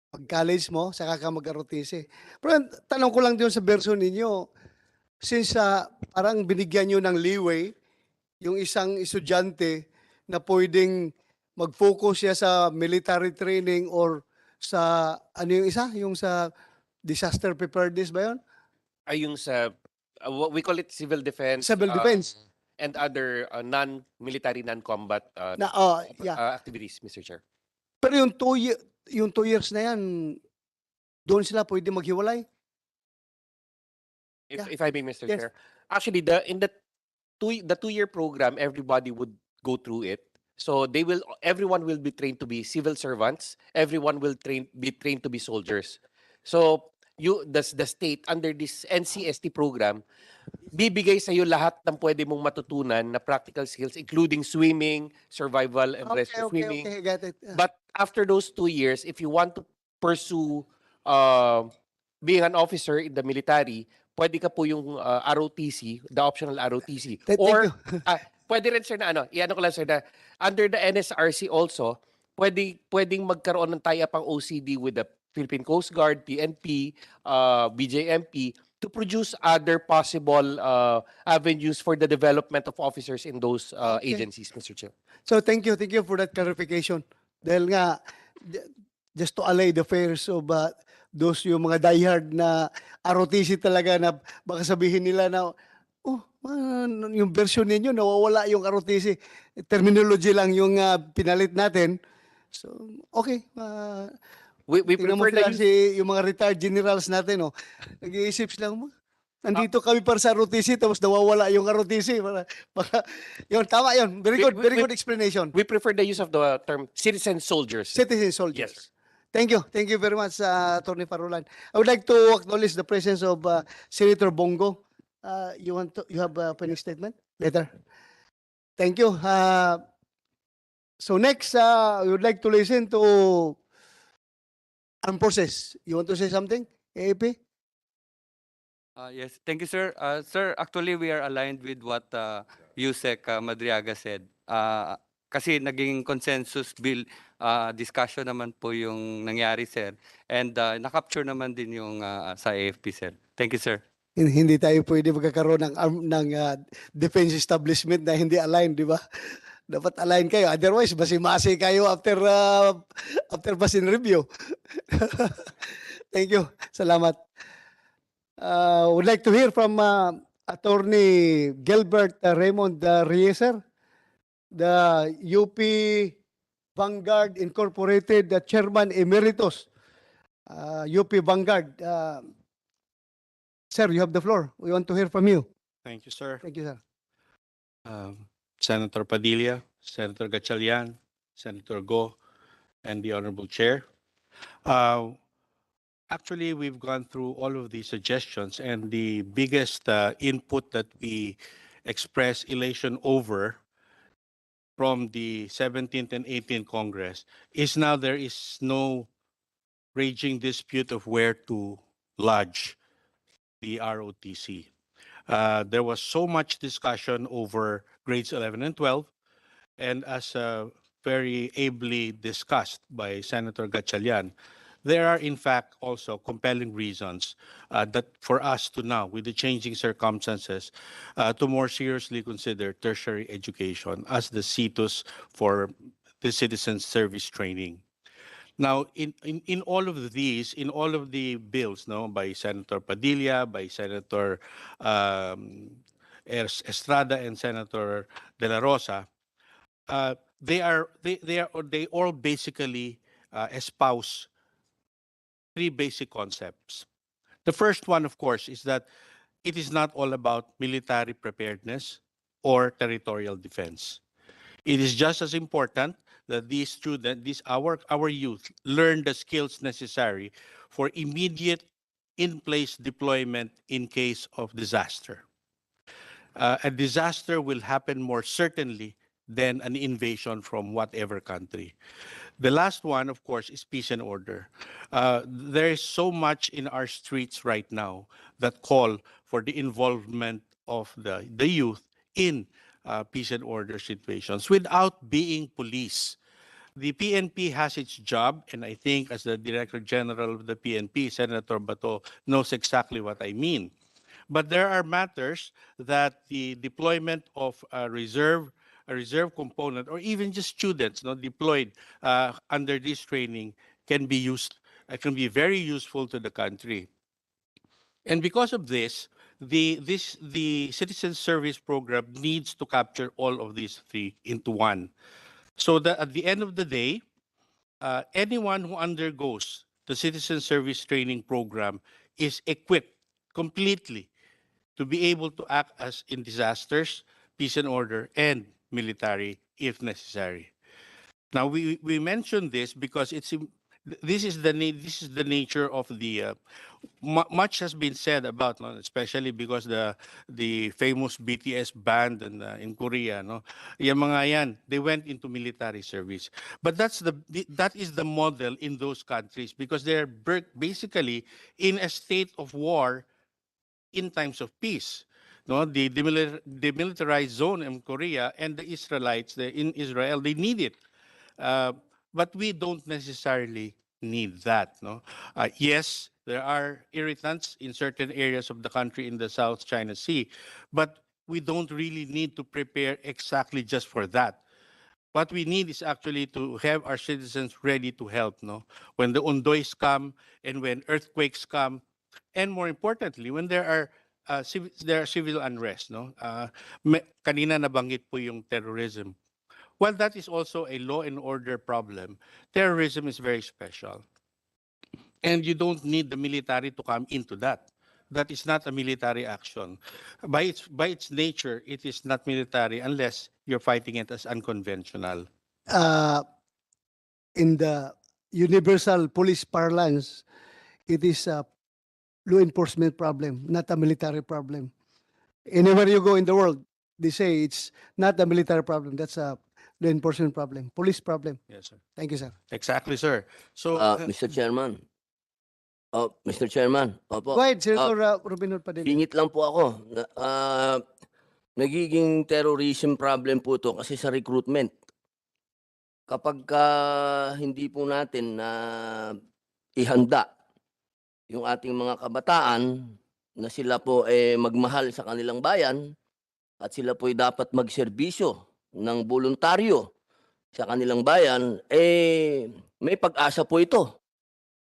pag-college mo, saka ka mag-ROTC. Pero tanong ko lang doon sa version ninyo, since parang binigyan nyo ng leeway, yung isang estudyante na pwedeng mag-focus siya sa military training or sa, ano yung isa? Yung sa disaster preparedness ba yun? Ay yung sa what we call it civil defense. Civil defense. And other non-military, non-combat activities, Mr. Chair. Pero yung 2 years na yan, doon sila pwede maghiwalay? If I may, Mr. Yes. Chair. Actually, in the 2-year program, everybody would go through it. So everyone will be trained to be civil servants. Everyone will be trained to be soldiers. So the state under this NCST program bibigay sa iyo lahat ng pwede mong matutunan na practical skills, including swimming, survival and rescue swimming. Okay, got it. But after those 2 years, if you want to pursue being an officer in the military, pwede ka po yung ROTC, the optional ROTC. Thank Or you. pwede rin, sir, na i-ano ko lang, sir, na under the NSRC also, pwedeng magkaroon ng tie-up ang OCD with the Philippine Coast Guard, PNP, BJMP, to produce other possible avenues for the development of officers in those agencies, Mr. Chair. So thank you for that clarification. Dahil nga, just to allay the fears of those yung mga diehard na ROTC talaga na baka sabihin nila na, yung version ninyo, nawawala yung ROTC. Terminology lang yung pinalit natin. So, okay. We Tingnan mo prefer sila yung mga retired generals natin, nag-iisip sila mo. Nandito kami para sa ROTC, tapos nawawala yung ROTC. Yun, tama yun. Very We- good, we- very we- good explanation. We prefer the use of the term citizen soldiers. Citizen soldiers. Yes, sir. Thank you. Thank you very much, Attorney Farulan. I would like to acknowledge the presence of Senator Bongo. You have a pending statement later? Thank you. So next, we would like to listen to Armed Forces. You want to say something, AAP? Yes, thank you, sir. Sir, actually, we are aligned with what Yusek Madriaga said. Kasi naging consensus bill discussion naman po yung nangyari, sir. And na-capture naman din yung sa AFP, sir. Thank you, sir. Hindi tayo pwede magkakaroon ng defense establishment na hindi aligned, di ba? Dapat align kayo. Otherwise, basi-masi kayo after basin review. Thank you. Salamat. Would like to hear from Attorney Gilbert Raymond Rieser, the UP Vanguard Incorporated Chairman Emeritus, UP Vanguard. Sir, you have the floor. We want to hear from you. Thank you, sir. Thank you, sir. Senator Padilla, Senator Gatchalian, Senator Go, and the Honorable Chair. Actually, we've gone through all of these suggestions, and the biggest input that we express elation over from the 17th and 18th Congress is now there is no raging dispute of where to lodge the ROTC. There was so much discussion over grades 11 and 12, and as very ably discussed by Senator Gatchalian, there are in fact also compelling reasons that for us to now, with the changing circumstances, to more seriously consider tertiary education as the situs for the citizen service training. Now, in all of these, in all of the bills, no, by Senator Padilla, by Senator Estrada, and Senator De La Rosa, they all basically espouse three basic concepts. The first one, of course, is that it is not all about military preparedness or territorial defense. It is just as important that these students, our youth, learn the skills necessary for immediate in-place deployment in case of disaster. A disaster will happen more certainly than an invasion from whatever country. The last one, of course, is peace and order. There is so much in our streets right now that call for the involvement of the youth in peace and order situations without being police. The PNP has its job, and I think as the Director General of the PNP, Senator Bato knows exactly what I mean. But there are matters that the deployment of a reserve component, or even just students deployed under this training can be used, can be very useful to the country. And because of this, the citizen service program needs to capture all of these three into one. So that at the end of the day, anyone who undergoes the citizen service training program is equipped completely to be able to act as in disasters, peace and order, and military if necessary. Now we mentioned this because this is the nature of the much has been said about, especially because the famous BTS band in Korea, yung mga yan, they went into military service. But that is the model in those countries because they're basically in a state of war in times of peace. The demilitarized zone in Korea and the Israelites in Israel, they need it. But we don't necessarily need that. Yes, there are irritants in certain areas of the country in the South China Sea, but we don't really need to prepare exactly just for that. What we need is actually to have our citizens ready to help. When the undoys come and when earthquakes come, and more importantly, when there are civil unrest. Kanina nabanggit po yung terrorism. While that is also a law and order problem, terrorism is very special. And you don't need the military to come into that. that is not a military action. By its nature, it is not military unless you're fighting it as unconventional. In the universal police parlance, it is a law enforcement problem, not a military problem. Anywhere you go in the world, they say it's not a military problem. That's a law enforcement problem, police problem. Yes, sir. Thank you, sir. Exactly, sir. So, Mr. Chairman. Mr. Chairman. Opo. Go ahead, Senator Robin Hood Padilla. Singit lang po ako. Nagiging terrorism problem po to kasi sa recruitment. Kapag hindi po natin na ihanda yung ating mga kabataan na sila po magmahal sa kanilang bayan at sila po dapat magserbisyo ng voluntaryo sa kanilang bayan, may pag-asa po ito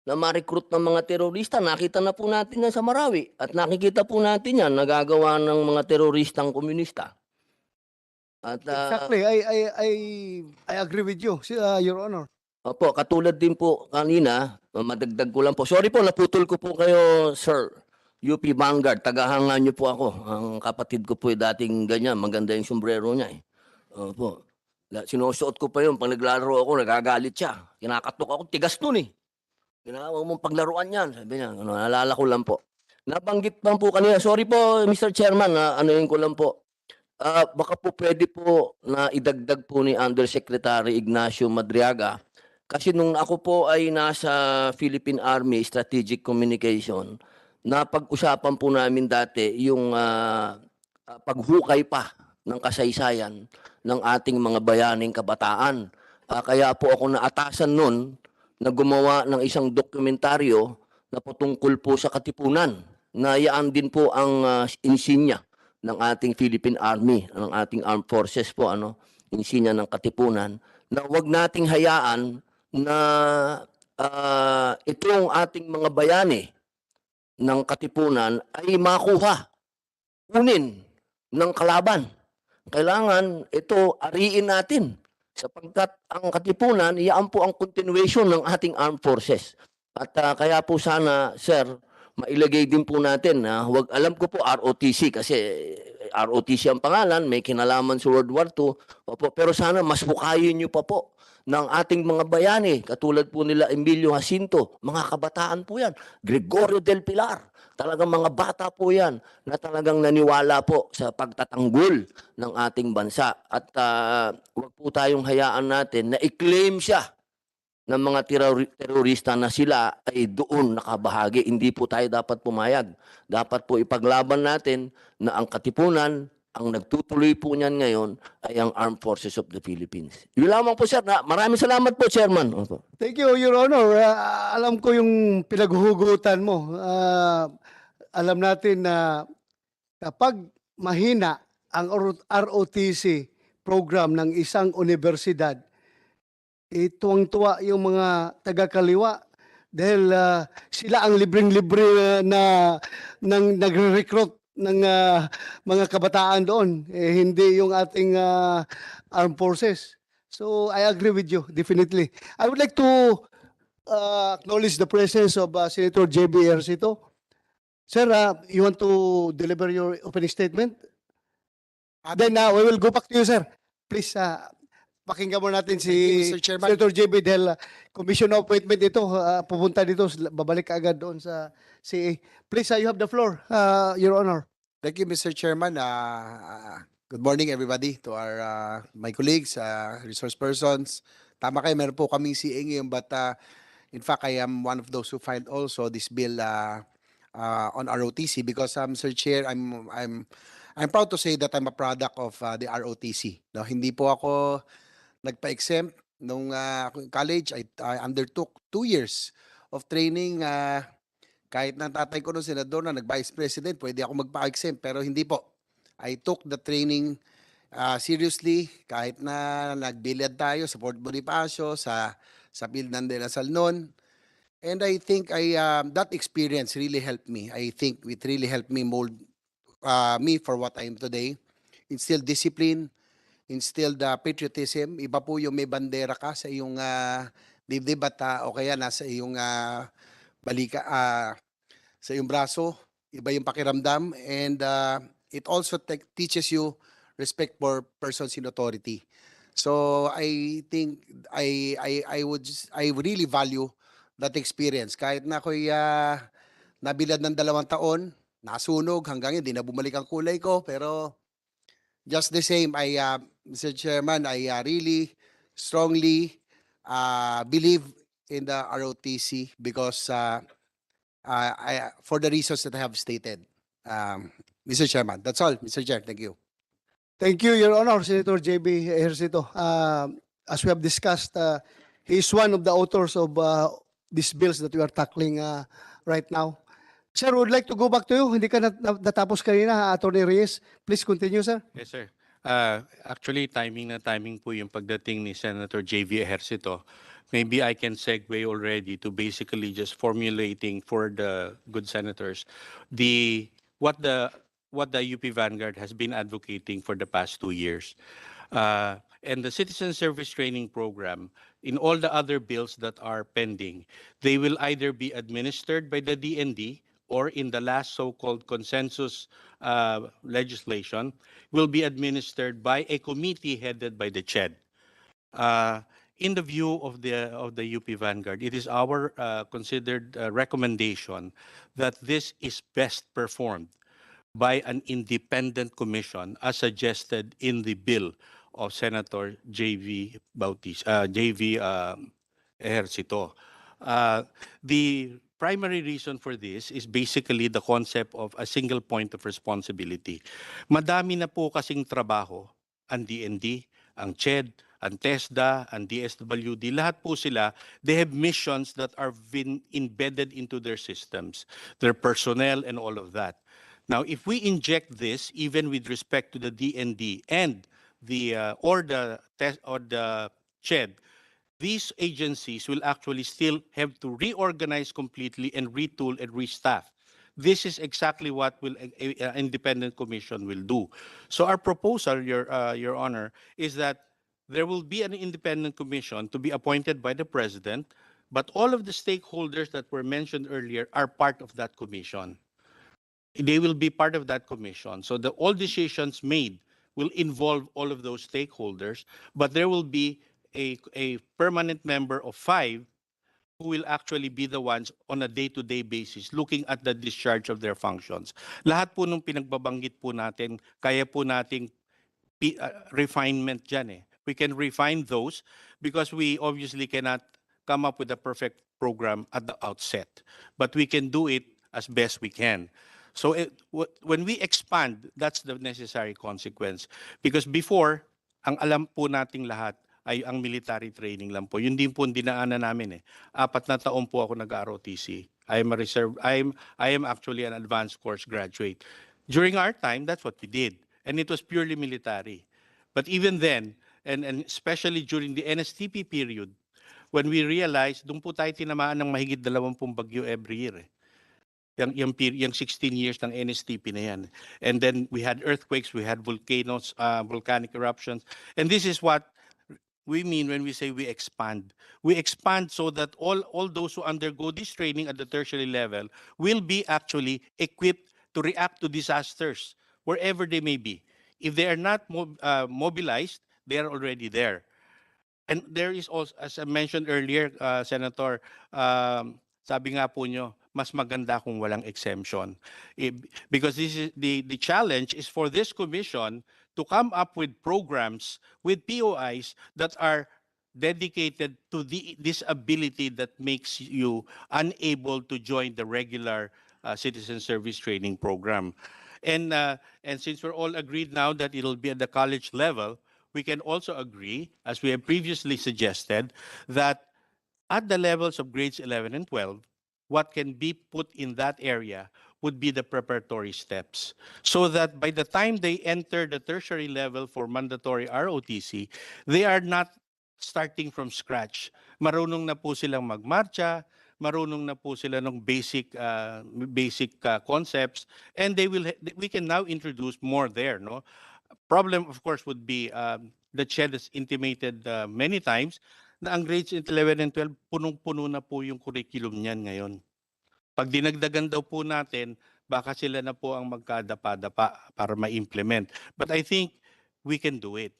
na ma-recruit ng mga terorista. Nakita na po natin yan sa Marawi at nakikita po natin yan nagagawa ng mga teroristang komunista. At, Exactly. I agree with you, Your Honor. Opo, katulad din po kanina, madagdag ko lang po. Sorry po, naputol ko po kayo, sir. UP Vanguard, tagahanga niyo po ako. Ang kapatid ko po dating ganyan, maganda yung sombrero niya eh. Opo. Sinusuot ko pa yun, pag naglaro ako, nagagalit siya. Kinakatok ako, tigas nun eh. Ginawa mong paglaruan yan. Sabi niya, naalala ko lang po. Nabanggit lang po kanina. Sorry po, Mr. Chairman, anuhin ko lang po. Baka po pwede po na idagdag po ni Undersecretary Ignacio Madriaga. Kasi nung ako po ay nasa Philippine Army Strategic Communication, napag-usapan po namin dati yung paghukay pa ng kasaysayan ng ating mga bayaning kabataan. Kaya po ako naatasan nun na gumawa ng isang dokumentaryo na patungkol po sa Katipunan. Na yaan din po ang insinya ng ating Philippine Army, ng ating armed forces po, insinya ng Katipunan, na wag nating hayaan na itong ating mga bayani ng Katipunan ay makuha, kunin ng kalaban. Kailangan ito ariin natin. Sapagkat ang Katipunan, iyan po ang continuation ng ating armed forces. At kaya po sana, sir, mailagay din po natin na wag, alam ko po ROTC kasi ROTC ang pangalan, may kinalaman sa World War II. Opo, pero sana mas hukayin niyo pa po ng ating mga bayani, katulad po nila Emilio Jacinto, mga kabataan po yan, Gregorio del Pilar, talagang mga bata po yan na talagang naniwala po sa pagtatanggol ng ating bansa. At huwag po tayong hayaan natin na i-claim siya ng mga terorista na sila ay doon nakabahagi. Hindi po tayo dapat pumayag. Dapat po ipaglaban natin na ang Katipunan, ang nagtutuloy po niyan ngayon ay ang Armed Forces of the Philippines. Yun lamang po, sir. Maraming salamat po, Chairman. Thank you, Your Honor. Alam ko yung pinaghuhugutan mo. Alam natin na kapag mahina ang ROTC program ng isang universidad, tuwang-tuwa yung mga taga-kaliwa dahil sila ang libreng-libre na nagre-recruit ng mga kabataan doon, hindi yung ating armed forces. So I agree with you, definitely. I would like to acknowledge the presence of Senator J.B. Ercito. Sir, you want to deliver your opening statement? Then we will go back to you, sir. Please, pakinggan mo natin si Senator J.B. dahil commission appointment ito, pupunta dito, babalik agad doon sa CA. Please, you have the floor, Your Honor. Thank you, Mr. Chairman. Good morning, everybody, to my colleagues, resource persons. Tama kayo, meron po kaming CA ngayon, but in fact, I am one of those who filed also this bill on ROTC because, Mr. Chair, I'm proud to say that I'm a product of the ROTC. No, hindi po ako nagpa-exempt nung college. I undertook 2 years of training. Kahit na tatay ko nung senador na nag-vice president, pwede ako magpa-exempt, pero hindi po. I took the training seriously, kahit na nagbilad tayo sa Fort Bonifacio, sa field ng De La Salle noon. And I think that experience really helped me. I think it really helped me mold me for what I am today. Instill discipline, instill the patriotism. Iba po yung may bandera ka sa iyong dibdib at o kaya nasa iyong balika, sa iyong braso. iba yung pakiramdam, and it also teaches you respect for persons in authority. So I think I would really value that experience. Kahit na ako'y nabilad ng 2 taon, nasunog hanggang hindi na bumalik ang kulay ko, pero just the same, Mr. Chairman, I really strongly believe in the ROTC because for the reasons that I have stated. Mr. Chairman, that's all, Mr. Chair. Thank you. Thank you, Your Honor, Senator JB Ejercito. As we have discussed, he is one of the authors of these bills that we are tackling right now. Sir, would like to go back to you. Hindi ka natapos kanina, Attorney Reyes. Please continue, sir. Yes, sir. Actually, timing na timing po yung pagdating ni Senator JV Ejercito. Maybe I can segue already to basically just formulating for the good senators what the UP Vanguard has been advocating for the past 2 years. And the Citizen Service Training Program, in all the other bills that are pending, they will either be administered by the DND or in the last so-called consensus legislation, will be administered by a committee headed by the CHED. In the view of the UP Vanguard, it is our considered recommendation that this is best performed by an independent commission as suggested in the bill of Senator JV Ejercito. The primary reason for this is basically the concept of a single point of responsibility. Madami na po kasing trabaho ang DND, ang CHED, ang TESDA, ang DSWD, lahat po sila, they have missions that are been embedded into their systems, their personnel and all of that. Now, if we inject this, even with respect to the DND and the CHED, these agencies will actually still have to reorganize completely and retool and restaff. This is exactly what an independent commission will do. So our proposal, Your Honor, is that there will be an independent commission to be appointed by the President, but all of the stakeholders that were mentioned earlier are part of that commission. They will be part of that commission. So all decisions made will involve all of those stakeholders, but there will be a permanent member of 5 who will actually be the ones on a day-to-day basis looking at the discharge of their functions. Lahat po nung pinagbabanggit po natin, kaya po nating refinement dyan eh. We can refine those because we obviously cannot come up with a perfect program at the outset, but we can do it as best we can. So when we expand, that's the necessary consequence. Because before, ang alam po nating lahat ay ang military training lang po. Yun din po dinaanan namin eh. 4 na taon po ako nag-ROTC. I am actually an advanced course graduate. During our time, that's what we did. And it was purely military. But even then, and especially during the NSTP period, when we realized, doon po tayo tinamaan ng mahigit 20 bagyo every year eh. Yung 16 years ng NSTP na yan. And then we had earthquakes, we had volcanoes, volcanic eruptions. And this is what we mean when we say we expand. We expand so that all those who undergo this training at the tertiary level will be actually equipped to react to disasters wherever they may be. If they are not mobilized, they are already there. And there is also, as I mentioned earlier, Senator, sabi nga po nyo, mas maganda kung walang exemption. Because this is the challenge is for this commission to come up with programs with POIs that are dedicated to the disability that makes you unable to join the regular citizen service training program. And since we're all agreed now that it'll be at the college level, we can also agree, as we have previously suggested, that at the levels of grades 11 and 12, what can be put in that area would be the preparatory steps. So that by the time they enter the tertiary level for mandatory ROTC, they are not starting from scratch. Marunong na po silang magmarcha, marunong na po sila ng basic concepts, and we can now introduce more there. No? Problem, of course, would be the CHED has intimated many times na ang grades 11 and 12, punong-puno na po yung curriculum niyan ngayon. Pag dinagdagan daw po natin, baka sila na po ang magkadapa-dapa para ma-implement. But I think we can do it.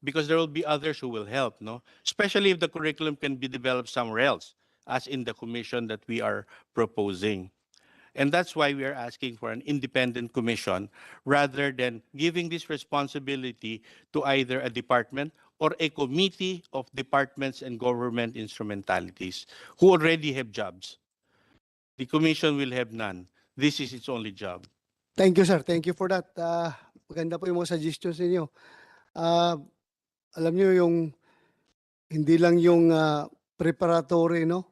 Because there will be others who will help, no? Especially if the curriculum can be developed somewhere else, as in the commission that we are proposing. And that's why we are asking for an independent commission rather than giving this responsibility to either a department or a committee of departments and government instrumentalities who already have jobs. The commission will have none. This is its only job. Thank you, sir. Thank you for that. Maganda po yung mga suggestions ninyo. Alam niyo yung hindi lang yung preparatory, no?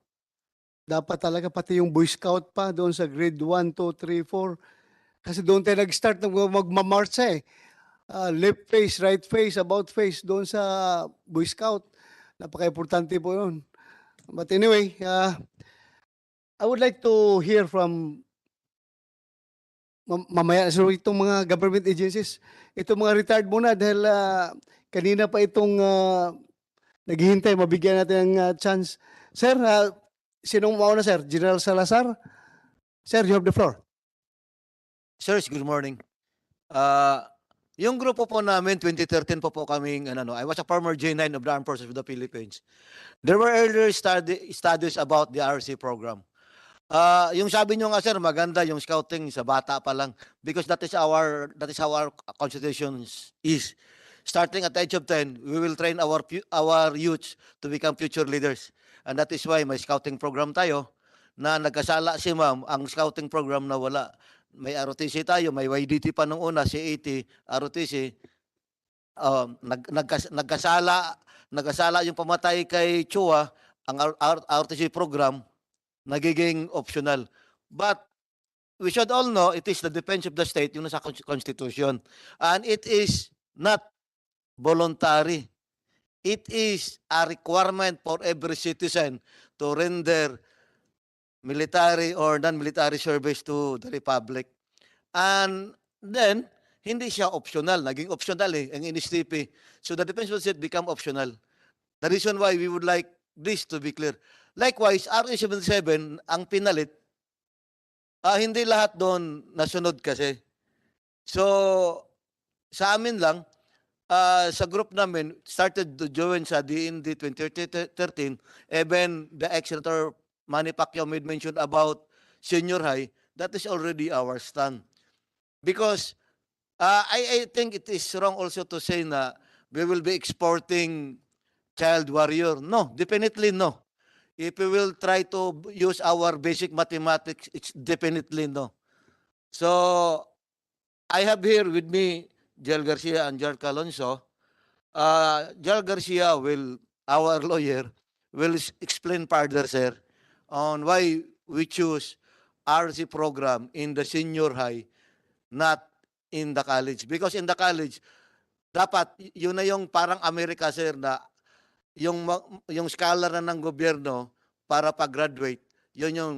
Dapat talaga pati yung Boy Scout pa doon sa grade 1, 2, 3, 4. Kasi doon tayo nag-start ng magmamarch eh. Left face, right face, about face doon sa Boy Scout. Napaka-importante po yun. But anyway, I would like to hear from mamaya, so itong mga government agencies, itong mga retired muna dahil kanina pa itong naghihintay, mabigyan natin ng chance. Sir, sinong mauna, sir? General Salazar? Sir, you have the floor. Sirs, good morning. Yung grupo po namin, 2013 po kaming, I was a former J9 of the Armed Forces of the Philippines. There were earlier studies about the RC program. Yung sabi nyo nga, sir, maganda yung scouting sa bata pa lang because that is how our constitution is. Starting at the age of 10, we will train our youth to become future leaders. And that is why may scouting program tayo na nagkasala si ma'am ang scouting program na wala. May ROTC tayo, may YDT pa nung una, CAT, ROTC. Nagkasala yung pamatay kay Chua, ang ROTC program, nagiging optional. But we should all know it is the defense of the state yung nasa Constitution. And it is not voluntary. It is a requirement for every citizen to render military or non-military service to the Republic. And then, hindi siya optional. Naging optional ang NSTP. So the defense of the state become optional. The reason why we would like this to be clear. Likewise, RA77, ang pinalit, hindi lahat doon nasunod kasi. So, sa amin lang, sa group namin, started to join sa DND 2013, even the ex-senator Manny Pacquiao made mention about senior high, that is already our stand. Because I think it is wrong also to say na we will be exporting child warrior. No, definitely no. If we will try to use our basic mathematics, it's definitely no. So, I have here with me Jel Garcia and Jel Calonso. Jel Garcia our lawyer, will explain further, sir, on why we choose RC program in the senior high, not in the college. Because in the college, dapat, yun na yung parang Amerika, sir, na yung scholar na ng gobyerno para pag-graduate, yun yung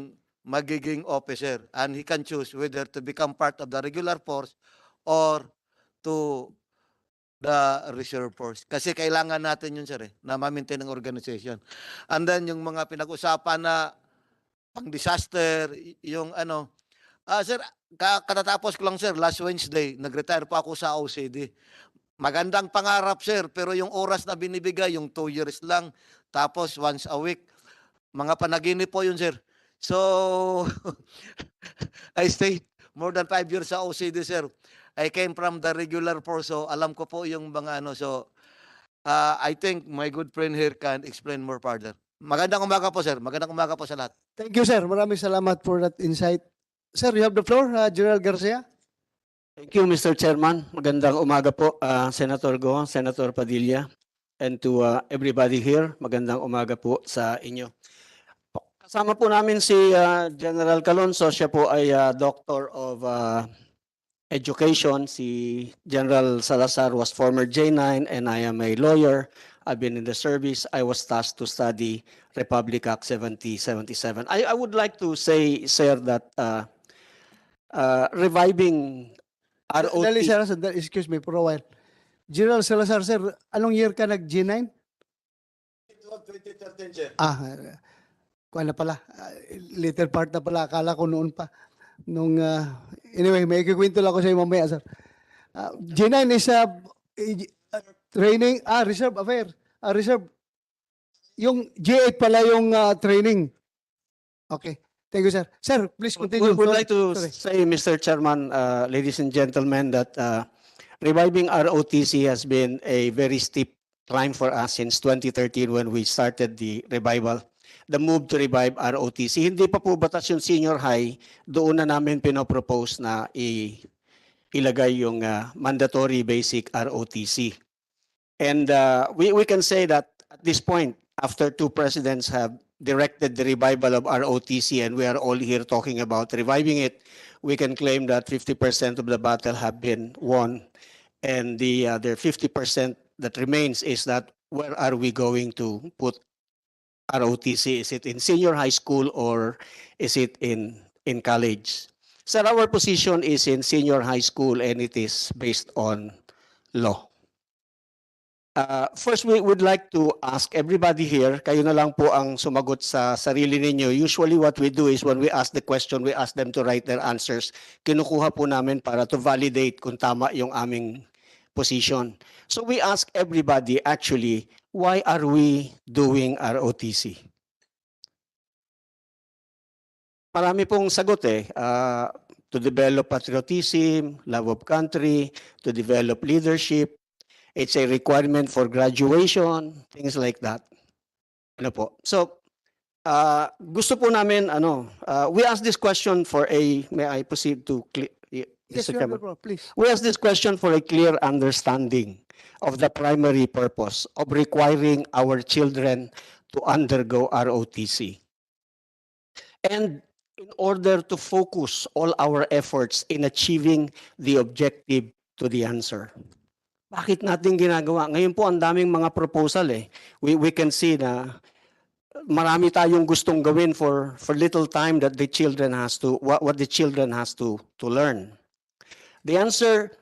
magiging officer. And he can choose whether to become part of the regular force or to the reserve force. Kasi kailangan natin yun, sir, na ma-maintain ang organization. And then yung mga pinag-usapan na pang-disaster, yung sir, katatapos ko lang, sir, last Wednesday, nag-retire po ako sa OCD. Magandang pangarap, sir, pero yung oras na binibigay, yung 2 years lang, tapos once a week, mga panaginip po yun, sir. So, I stayed more than 5 years sa OCD, sir. I came from the regular force, so alam ko po yung mga so, I think my good friend here can explain more further. Magandang umaga po, sir. Magandang umaga po sa lahat. Thank you, sir. Maraming salamat for that insight. Sir, you have the floor, General Garcia. Thank you, Mr. Chairman. Magandang umaga po, Senator Go, Senator Padilla, and to everybody here. Magandang umaga po sa inyo. Kasama po namin si General Calonso. Siya po ay Doctor of Education. Si General Salazar was former J9 and I am a lawyer. I've been in the service. I was tasked to study Republic Act 7077. I would like to say, sir, that reviving ROTC. Dali, sir, excuse me for a while. General Salazar, sir, anong year ka nag-G9? 2013, sir. kuha na pala, later part na pala, akala ko noon pa. Nung, anyway, may ikikwento lang ako sa iyo mamaya, sir. G9 is training, reserve affair, reserve. Yung G8 pala yung training. Okay. Thank you, sir. Sir, please continue. Would like to Sorry. say, Mr. Chairman, ladies and gentlemen, that reviving ROTC has been a very steep climb for us since 2013 when we started the revival, the move to revive ROTC. Hindi pa po batas yung senior high, doon na namin pinopropose na ilagay yung mandatory basic ROTC. And we can say that at this point, after two presidents have directed the revival of ROTC and we are all here talking about reviving it, we can claim that 50% of the battle have been won. And the other 50% that remains is that where are we going to put ROTC? Is it in senior high school or is it in college? Sir, our position is in senior high school and it is based on law. First, we would like to ask everybody here, kayo na lang po ang sumagot sa sarili ninyo. Usually what we do is when we ask the question, we ask them to write their answers. Kinukuha po namin para to validate kung tama yung aming position. So we ask everybody actually, why are we doing ROTC? Marami pong sagot eh. To develop patriotism, love of country, to develop leadership. It's a requirement for graduation, things like that. Ano po? So, gusto po namin, we asked this question for may I proceed to Yes, Mr. sir, Chairman? bro, please. We asked this question for a clear understanding of the primary purpose of requiring our children to undergo ROTC. And in order to focus all our efforts in achieving the objective to the answer. Bakit natin ginagawa? Ngayon po ang daming mga proposal eh. We can see na marami tayong gustong gawin for little time that the children has to what the children has to learn. The answer